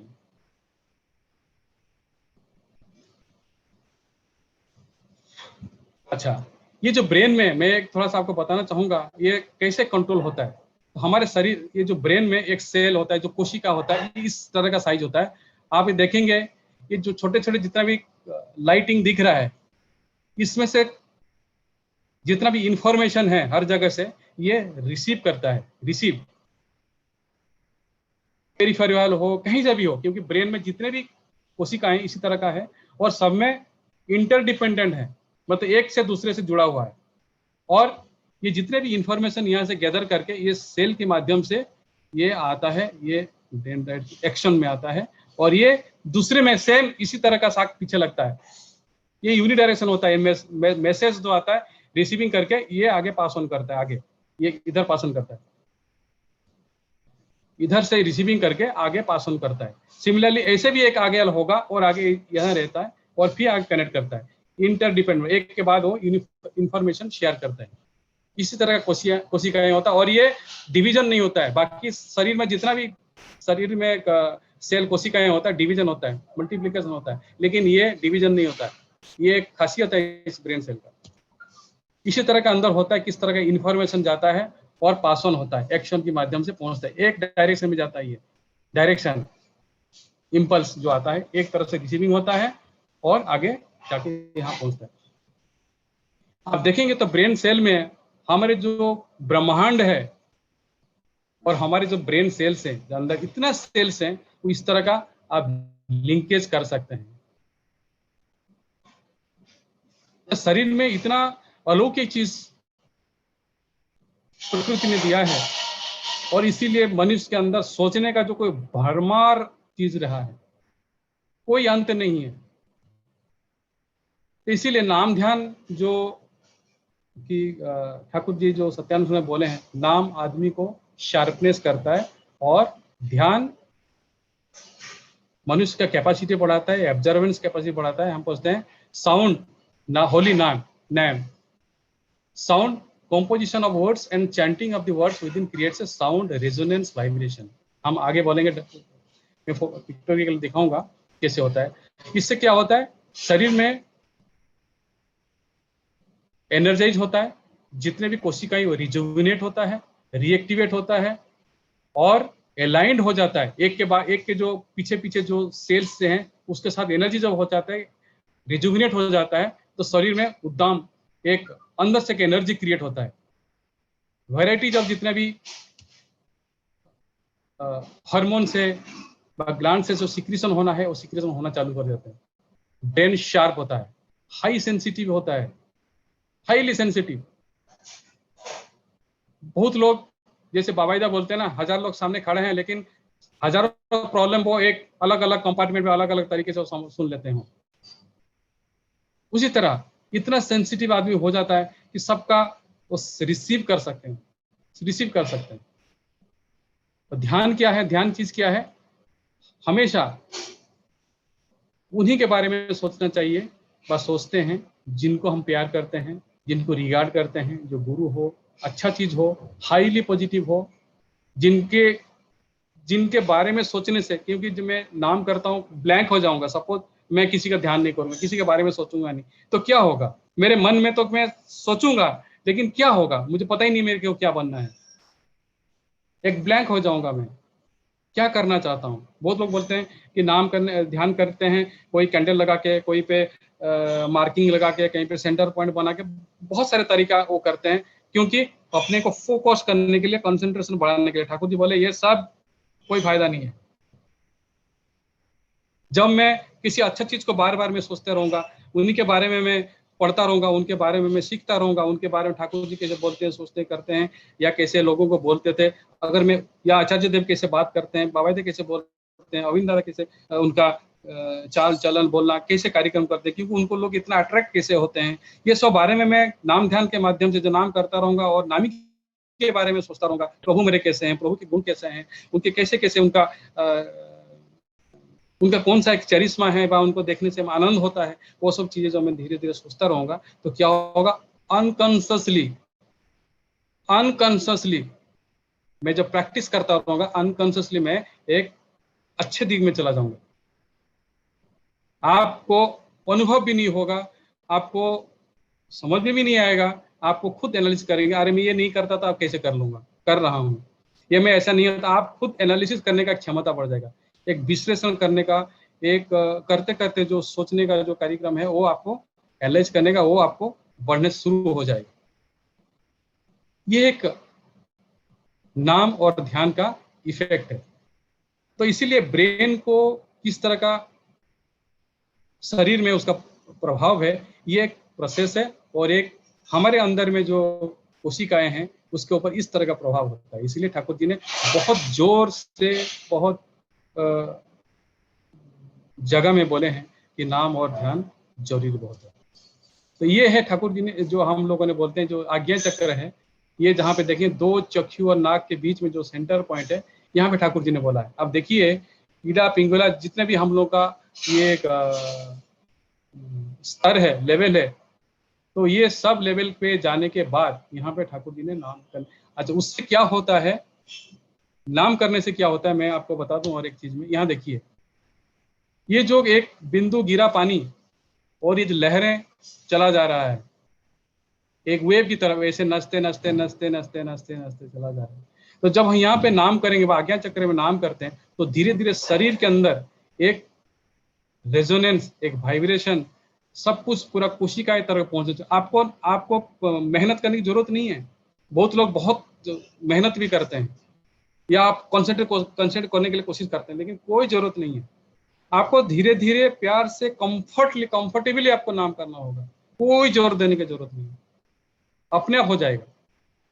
अच्छा, ये जो ब्रेन में, मैं एक थोड़ा सा आपको बताना चाहूंगा ये कैसे कंट्रोल होता है। तो हमारे शरीर, ये जो ब्रेन में एक सेल होता है जो कोशिका होता है, इस तरह का साइज होता है। आप ये देखेंगे ये जो छोटे छोटे जितना भी लाइटिंग दिख रहा है, इसमें से जितना भी इंफॉर्मेशन है हर जगह से ये रिसीव करता है। रिसीव पेरिफेरल हो, कहीं से भी हो, क्योंकि ब्रेन में जितने भी कोशिकाएं इसी तरह का है और सब में इंटरडिपेंडेंट है, मतलब एक से दूसरे से जुड़ा हुआ है। और ये जितने भी इंफॉर्मेशन यहाँ से गैदर करके ये सेल के माध्यम से ये आता है, ये एक्शन में आता है और ये दूसरे में सेम इसी तरह का साथ पीछे लगता है। ये यूनिडायरेक्शन होता है। मैसेज जो आता है रिसीविंग करके ये आगे पास ऑन करता है, आगे ये इधर पास ऑन करता है, इधर से रिसीविंग करके आगे पास ऑन करता है। सिमिलरली ऐसे भी एक आगे होगा और आगे यहाँ रहता है और फिर आगे कनेक्ट करता है। इंटरडिपेंडेंट, एक के बाद वो इंफॉर्मेशन शेयर करता है। इसी तरह का कोशिकाएं होता है और ये डिवीजन नहीं होता है। बाकी शरीर में जितना भी शरीर में सेल कोशिकाएं होता है डिवीजन होता है, मल्टीप्लिकेशन होता है, लेकिन ये डिवीजन नहीं होता है। ये एक खासियत है इस ब्रेन सेल का। इसी तरह का अंदर होता है किस तरह का इंफॉर्मेशन जाता है और पास ऑन होता है, एक्शन के माध्यम से पहुंचता है। एक डायरेक्शन में जाता है, ये डायरेक्शन इंपल्स जो आता है एक तरफ से रिसीविंग होता है और आगे जाके यहाँ पहुंचता है। आप देखेंगे तो ब्रेन सेल में हमारे जो ब्रह्मांड है और हमारे जो ब्रेन सेल्स हैं, जो अंदर इतना सेल्स हैं, वो इस तरह का आप लिंकेज कर सकते हैं। शरीर में इतना अलौकिक चीज प्रकृति ने दिया है और इसीलिए मनुष्य के अंदर सोचने का जो कोई भरमार चीज रहा है, कोई अंत नहीं है। इसीलिए नाम ध्यान जो कि ठाकुर जी जो सत्यानुष्ठ में बोले हैं, नाम आदमी को शार्पनेस करता है और ध्यान मनुष्य का कैपेसिटी बढ़ाता है, ऑब्जर्वेंस कैपेसिटी बढ़ाता है। हम पूछते हैं साउंड ना holy name sound composition of words and chanting of the words within creates a sound resonance vibration। हम आगे बोलेंगे, मैं पिक्टोरियल दिखाऊंगा कैसे होता है। इससे क्या होता है, शरीर में एनर्जाइज होता है, जितने भी कोशिकाएं वो रिजुविनेट होता है, रिएक्टिवेट होता है और अलाइंड हो जाता है। एक के बाद एक के जो पीछे पीछे जो सेल्स से हैं उसके साथ एनर्जी जब हो जाता है, रिजुविनेट हो जाता है, तो शरीर में उद्दाम एक अंदर से एनर्जी क्रिएट होता है। वैरायटीज ऑफ जितने भी हार्मोन से ग्लैंड से जो सिक्रीशन होना है वो सिक्रीशन होना चालू कर देते हैं। ब्रेन शार्प होता है, हाई सेंसिटिव होता है, हाईली सेंसिटिव। बहुत लोग जैसे बाबाईदा बोलते हैं ना, 1000 लोग सामने खड़े हैं लेकिन हजारों प्रॉब्लम वो एक अलग अलग कंपार्टमेंट में अलग अलग तरीके से सुन लेते हैं। उसी तरह इतना सेंसिटिव आदमी हो जाता है कि सबका वो रिसीव कर सकते हैं। तो ध्यान क्या है, ध्यान चीज क्या है, हमेशा उन्हीं के बारे में सोचना चाहिए। बस सोचते हैं जिनको हम प्यार करते हैं, जिनको रिगार्ड करते हैं, जो गुरु हो, अच्छा चीज हो, हाईली पॉजिटिव हो, जिनके बारे में सोचने से, क्योंकि जब मैं नाम करता हूँ ब्लैंक हो जाऊंगा, सपोज मैं किसी का ध्यान नहीं करूंगा, किसी के बारे में सोचूंगा नहीं, तो क्या होगा, मेरे मन में तो मैं सोचूंगा लेकिन क्या होगा मुझे पता ही नहीं मेरे को क्या बनना है। एक ब्लैंक हो जाऊंगा, मैं क्या करना चाहता हूँ। बहुत लोग बोलते हैं कि ध्यान करते हैं, कोई कैंडल लगा के, कोई पे मार्किंग लगा के, कहीं पे सेंटर पॉइंट बना के, बहुत सारे तरीका वो करते हैं, क्योंकि अपने को फोकस करने के लिए, कंसंट्रेशन बढ़ाने के लिए। ठाकुर जी बोले ये सब कोई फायदा नहीं है। जब मैं किसी अच्छा चीज को बार बार मैं सोचते रहूंगा, उन्हीं के बारे में मैं पढ़ता रहूंगा, उनके बारे में मैं सीखता रहूंगा, उनके बारे में ठाकुर जी कैसे बोलते हैं, सोचते करते हैं, या कैसे लोगों को बोलते थे, अगर मैं, या आचार्य देव कैसे बात करते हैं, बाबा जी कैसे बोलते हैं, अरविंद दादा कैसे उनका चाल चलन बोलना, कैसे कार्यक्रम करते हैं, क्योंकि उनको लोग इतना अट्रैक्ट कैसे होते हैं, ये सब बारे में मैं नाम ध्यान के माध्यम से जो नाम करता रहूंगा और नामी के बारे में सोचता रहूंगा। प्रभु मेरे कैसे हैं, प्रभु के गुण कैसे हैं, उनके कैसे कैसे उनका कौन सा एक चरिश्मा है, वह उनको देखने से आनंद होता है, वो सब चीजें जो मैं धीरे धीरे सोचता रहूंगा, तो क्या होगा, अनकॉन्शियसली मैं जब प्रैक्टिस करता रहूंगा, अनकॉन्शियसली मैं एक अच्छे दिग में चला जाऊंगा। आपको अनुभव भी नहीं होगा, आपको समझ में भी नहीं आएगा, आपको खुद एनालिसिस करेंगे, अरे मैं ये नहीं करता था, अब कैसे कर लूंगा, कर रहा हूँ, ये मैं ऐसा नहीं होता, आप खुद एनालिसिस करने का क्षमता बढ़ जाएगा, एक विश्लेषण करने का, एक करते करते जो सोचने का जो कार्यक्रम है वो आपको एनालाइज करने का, वो आपको बढ़ने शुरू हो जाएगा। ये एक नाम और ध्यान का इफेक्ट है। तो इसीलिए ब्रेन को किस तरह का शरीर में उसका प्रभाव है, ये एक प्रोसेस है, और एक हमारे अंदर में जो कोशिकाएं हैं उसके ऊपर इस तरह का प्रभाव होता है। इसीलिए ठाकुर जी ने बहुत जोर से, बहुत जगह में बोले हैं कि नाम और ध्यान जरूरी बहुत है। तो ये है ठाकुर जी ने जो हम लोगों ने बोलते हैं जो आज्ञा चक्र है, ये जहाँ पे देखिए दो चक्षु और नाक के बीच में जो सेंटर पॉइंट है, यहाँ पे ठाकुर जी ने बोला है। अब देखिए ईडा पिंगला जितने भी हम लोग का ये एक स्तर है, लेवल है, तो ये सब लेवल पे जाने के बाद यहाँ पे ठाकुर जी ने नाम कर, अच्छा उससे क्या होता है, नाम करने से क्या होता है मैं आपको बता दूं। और एक चीज में यहाँ देखिए, ये जो एक बिंदु गिरा पानी और ये जो लहरें चला जा रहा है एक वेव की तरफ, ऐसे नचते नचते नचते नचते नचते नचते चला जा रहा है। तो जब हम यहाँ पे नाम करेंगे, आज्ञा चक्र में नाम करते हैं, तो धीरे धीरे शरीर के अंदर एक रेजोनेंस, एक वाइब्रेशन, सब कुछ पूरा कोशिका की तरफ पहुंचे। आपको मेहनत करने की जरूरत नहीं है। बहुत लोग बहुत मेहनत भी करते हैं या आप कंसंट्रेट करने के लिए कोशिश करते हैं, लेकिन कोई जरूरत नहीं है। आपको धीरे धीरे प्यार से कंफर्टेबली आपको नाम करना होगा, कोई जोर देने की जरूरत नहीं है, अपने आप हो जाएगा।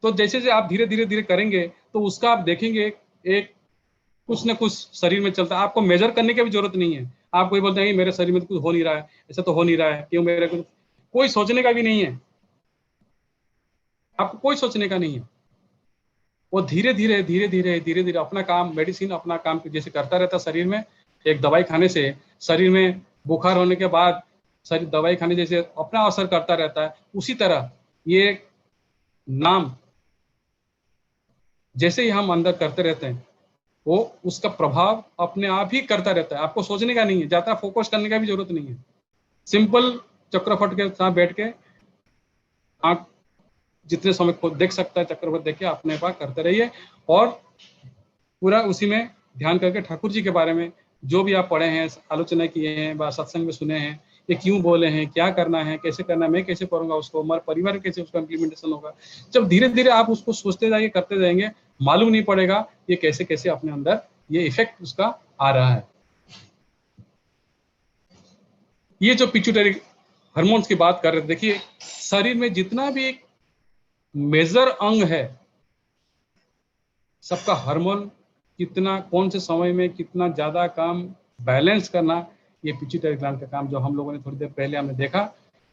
तो जैसे जैसे आप धीरे धीरे धीरे करेंगे तो उसका आप देखेंगे एक कुछ न कुछ शरीर में चलता है। आपको मेजर करने की भी जरूरत नहीं है। आप कोई बोलते हैं मेरे शरीर में तो कुछ हो नहीं रहा है, ऐसा तो हो नहीं रहा है, क्यों मेरे को, कोई सोचने का भी नहीं है, आपको कोई सोचने का नहीं है। वो धीरे धीरे धीरे धीरे धीरे धीरे अपना काम, मेडिसिन अपना काम जैसे करता रहता शरीर में। एक दवाई खाने से शरीर में बुखार होने के बाद शरीर दवाई खाने जैसे अपना असर करता रहता है, उसी तरह ये नाम जैसे ही हम अंदर करते रहते हैं वो उसका प्रभाव अपने आप ही करता रहता है। आपको सोचने का नहीं है, ज्यादा फोकस करने का भी जरूरत नहीं है। सिंपल चक्रफट के साथ बैठ के आंख जितने समय को देख सकता है चक्रफट देख के अपने पास करते रहिए, और पूरा उसी में ध्यान करके ठाकुर जी के बारे में जो भी आप पढ़े हैं, आलोचना किए हैं, सत्संग में सुने हैं, ये क्यों बोले हैं, क्या करना है, कैसे करना है, मैं कैसे करूंगा उसको, हमारे परिवार कैसे उसका इम्प्लीमेंटेशन होगा। जब धीरे धीरे आप उसको सोचते जाएंगे, करते जाएंगे, मालूम नहीं पड़ेगा ये कैसे कैसे अपने अंदर ये इफेक्ट उसका आ रहा है। ये जो पिट्यूटरी हार्मोन्स की बात कर रहे थे, देखिए शरीर में जितना भी एक मेजर अंग है, सबका हार्मोन कितना, कौन से समय में कितना ज्यादा काम बैलेंस करना, ये पिट्यूटरी ग्लैंड का काम, जो हम लोगों ने थोड़ी देर पहले हमने देखा।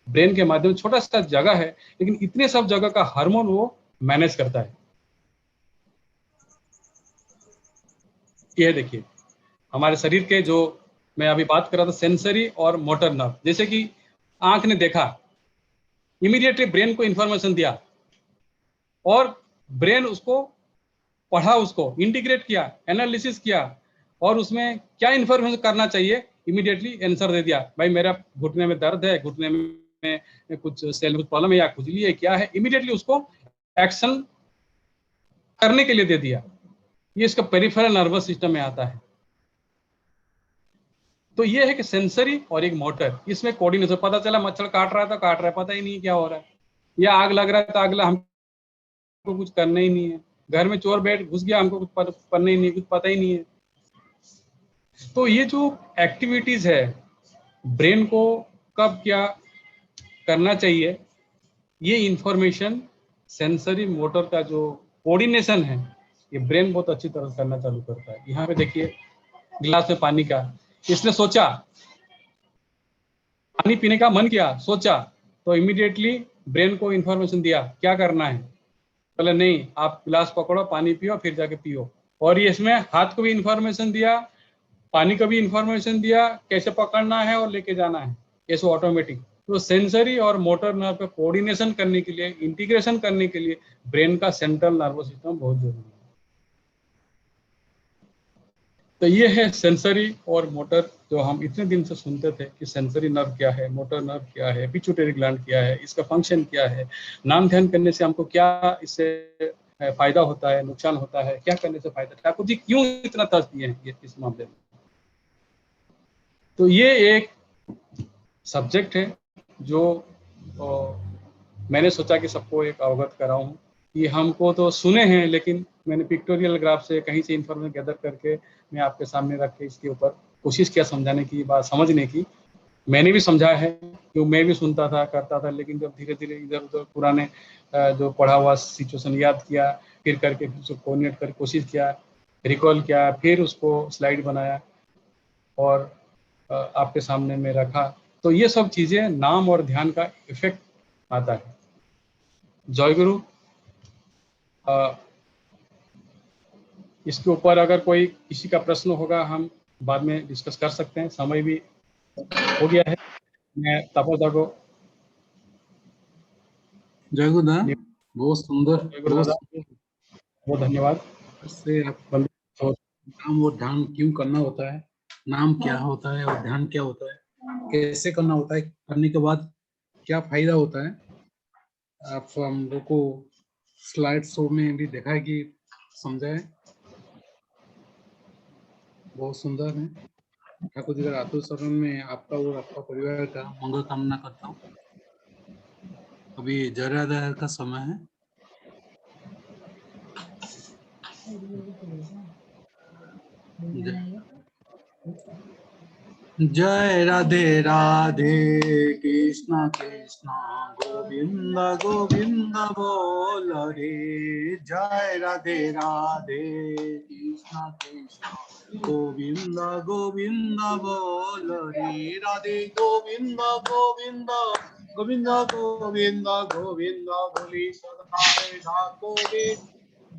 ब्रेन के माध्यम, छोटा सा जगह है लेकिन इतने सब जगह का हार्मोन वो मैनेज करता है। ये देखिए हमारे शरीर के जो मैं अभी बात कर रहा था, सेंसरी और मोटर नर्व, जैसे कि आंख ने देखा, इमीडिएटली ब्रेन को इंफॉर्मेशन दिया और ब्रेन उसको पढ़ा, उसको इंटीग्रेट किया, एनालिसिस किया, और उसमें क्या इंफॉर्मेशन करना चाहिए इमीडिएटली आंसर दे दिया। भाई मेरा घुटने में दर्द है, घुटने में कुछ सेल कुछ प्रॉब्लम है या खुजली है, क्या है, इमीडिएटली उसको एक्शन करने के लिए दे दिया। ये इसका पेरिफेरल नर्वस सिस्टम में आता है। तो ये है कि सेंसरी और एक मोटर, इसमें कोऑर्डिनेशन। पता चला मच्छर काट रहा है तो काट रहा है, पता ही नहीं क्या हो रहा है, या आग लग रहा है तो आग, हमको कुछ करना ही नहीं है, घर में चोर बैठ घुस गया, हमको कुछ करना ही नहीं, कुछ पता ही नहीं है। तो ये जो एक्टिविटीज है ब्रेन को कब क्या करना चाहिए, ये इंफॉर्मेशन सेंसरी मोटर का जो कोऑर्डिनेशन है, ये ब्रेन बहुत अच्छी तरह करना चालू करता है। यहाँ पे देखिए गिलास में पानी का, इसने सोचा, पानी पीने का मन किया, सोचा, तो इमीडिएटली ब्रेन को इंफॉर्मेशन दिया क्या करना है। बोले नहीं, आप गिलास पकड़ो, पानी पियो, फिर जाके पियो। और ये इसमें हाथ को भी इंफॉर्मेशन दिया, पानी को भी इंफॉर्मेशन दिया, कैसे पकड़ना है और लेके जाना है, ऐसे ऑटोमेटिक। तो सेंसरी और मोटर नर्व का कोऑर्डिनेशन करने के लिए, इंटीग्रेशन करने के लिए ब्रेन का सेंट्रल नर्वस सिस्टम बहुत जरूरी है। तो ये है सेंसरी और मोटर, जो हम इतने दिन से सुनते थे कि सेंसरी नर्व क्या है, मोटर नर्व क्या है, पिट्यूटरी ग्लैंड क्या है, इसका फंक्शन क्या है, नाम ध्यान करने से हमको क्या इससे फायदा होता है, नुकसान होता है, क्या करने से फायदा। ठाकुर जी क्यों इतना तर्ज दिए हैं ये इस मामले में? तो ये एक सब्जेक्ट है जो मैंने सोचा कि सबको एक अवगत कराऊं कि हमको तो सुने हैं, लेकिन मैंने पिक्टोरियल ग्राफ से कहीं से इंफॉर्मेशन गैदर करके मैं आपके सामने रख के इसके ऊपर कोशिश किया समझाने की, बात समझने की। मैंने भी समझा है कि मैं भी सुनता था, करता था, लेकिन जब धीरे धीरे इधर उधर पुराने जो पढ़ा हुआ सिचुएशन याद किया, फिर करके फिर उसको कोऑर्डिनेट कर कोशिश किया, रिकॉल किया, फिर उसको स्लाइड बनाया और आपके सामने में रखा, तो ये सब चीजें नाम और ध्यान का इफेक्ट आता है। जय गुरु। इसके ऊपर अगर कोई किसी का प्रश्न होगा हम बाद में डिस्कस कर सकते हैं, समय भी हो गया है। मैं तपोदा को
जय गुरुदा, बहुत सुंदर,
बहुत धन्यवाद।
इससे आप नाम और ध्यान क्यों करना होता है, नाम क्या होता है और ध्यान क्या होता है, कैसे करना होता है, करने के बाद क्या फायदा होता है, आप हम लोग को स्लाइड शो में भी देखा है कि समझा है। बहुत सुंदर है। ठाकुर जी का आतुर शरण में आपका और आपका परिवार का मंगल कामना करता हूँ। अभी जरादार का समय है। जय राधे राधे कृष्णा कृष्णा गोविंद गोविंद बोल रे। जय राधे राधे कृष्णा कृष्णा गोविंद गोविंद बोल रे। राधे गोविंद गोविंद गोविंद गोविंद गोविंद बोली सदा ठाकुरे।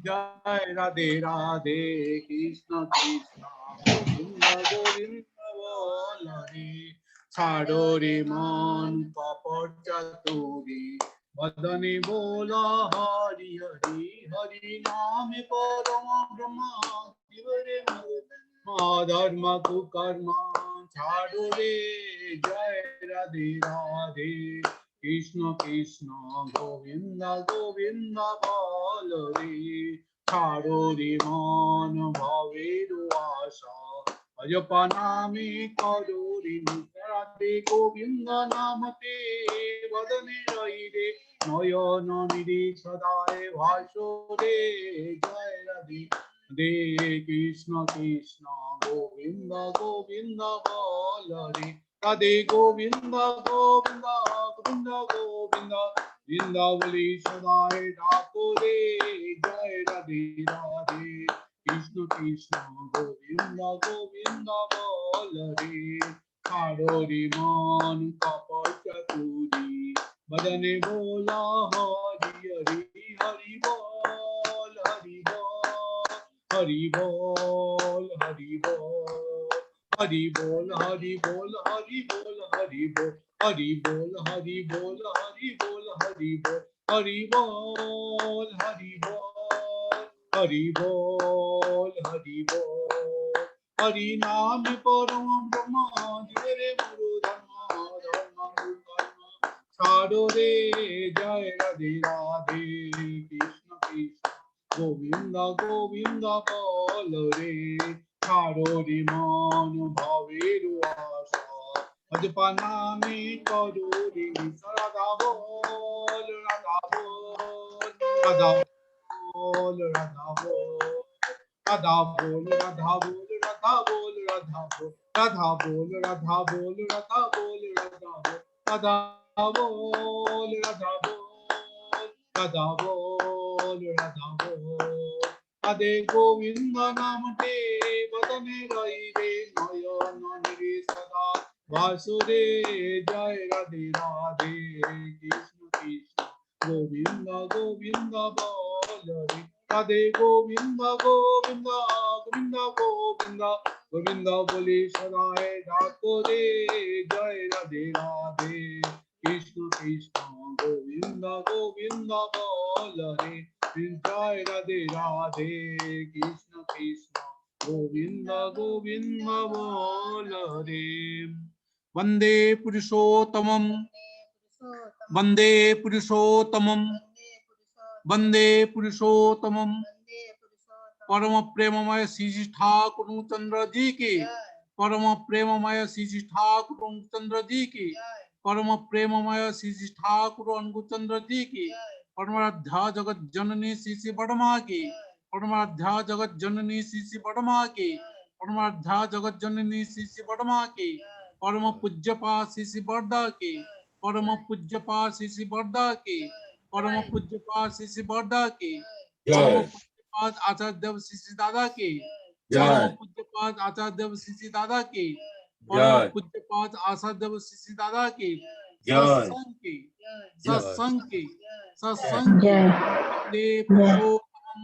जय राधे राधे कृष्ण कृष्ण गोविंद गोविंद बोल रे। छाड़ो रे मन कपट चतुरी बदने बोला हरि हरि। हरि नाम परम ब्रह्म शिवरे धर्म कुकर्म छाड़ो रे। जय राधे राधे कृष्ण कृष्ण गोविंद गोविंद बोल रे। छाड़ो रे मन भवेरु आशा अजपा नामे करो रे। राधे गोविंद नामते वदने रही रे। नयन निधि सदाए भाषो रे। जय राधे दे कृष्ण कृष्ण गोविंद गोविंद बोल रे। राधे गोविंद गोविंद गोविंद गोविंद वृंदावली सदाए ठाकुरे। जय राधे राधे कृष्ण कृष्ण गोविंद गोविंद बोल रे। छाड़ो रे मन कपट चतुरी बदने बोला हरि हरि। हरि बोल हरि बोल हरि बोल हरि बोल हरि बोल हरि बोल हरि बोल हरि बोल हरि बोल हरि बोल हरि बोल हरि बोल हरि बोल हरि बोल हरि बोल हरि बोल। हरि नाम परम ब्रह्म जिवरे गुरु धर्म धर्म गुरु कर्म छाड़ो रे। जय राधे राधे कृष्ण कृष्ण गोविंद गोविंद बोल रे। छाड़ो रे मन भवेरु आशा अजपा नामे करो रे। राधा बोल राधा बोल राधा बोल राधा बोल राधा बोल राधा बोल राधा बोल राधा बोल राधा बोल राधा बोल राधा बोल राधा बोल राधा बोल राधा बोल राधा बोल। राधे गोविंद नामते बदने रही रे। नयन निधि सदा वासुदे। जय राधे राधे कृष्ण कृष्ण गोविंद गोविंद बोल रे। राधे गोविंद गोविंद गोविंद गोविंद गोविंद बोले सदाए ठाकुरे। जय राधे राधे कृष्ण कृष्ण गोविंद गोविंद बोल रे। जय राधे राधे कृष्ण कृष्ण गोविंद गोविंद वंदे पुरुषोत्तमं वंदे पुरुषोत्तमं वंदे पुरुषोत्तमं परम प्रेममय श्री ठाकुर चंद्र जी की परम प्रेममय श्री ठाकुर चंद्र जी की परम प्रेममय श्री ठाकुर चंद्र जी की परमाध्या जगत जननी श्री बड़मा की परमाध्या जगत जननी श्री बड़मा की परमाध्या जगत जननी श्री बड़मा की परम पूज्य पा श्री बरदा की परम पूज्य पा श्री बरदा की परम पूज्य पा श्री बरदा की परम पूज्यपाद आचार्य देव श्री दादा की परम पूज्यपाद आचार्य देव श्री दादा की परम पूज्यपाद आचार्य देव श्री दादा की सत्संग की सत्संग की सत्संग की वंदे पुरुषोत्तमं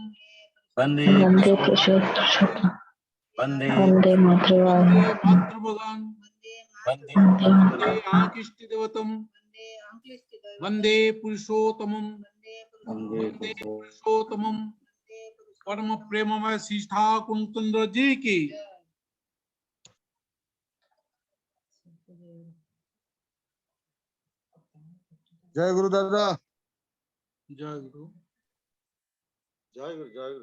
वंदे पुरुषोत्तम
वंदे
वंदे
मातृभगवान वंदे आंकिष्ट देवतम वंदे पुरुषोत्तमं वंदे पुरुषोत्तमं परम प्रेममय श्री ठाकुर चंद्र जी की
जय गुरु दादा।
जय गुरु।
जय गुरु जय गुरु।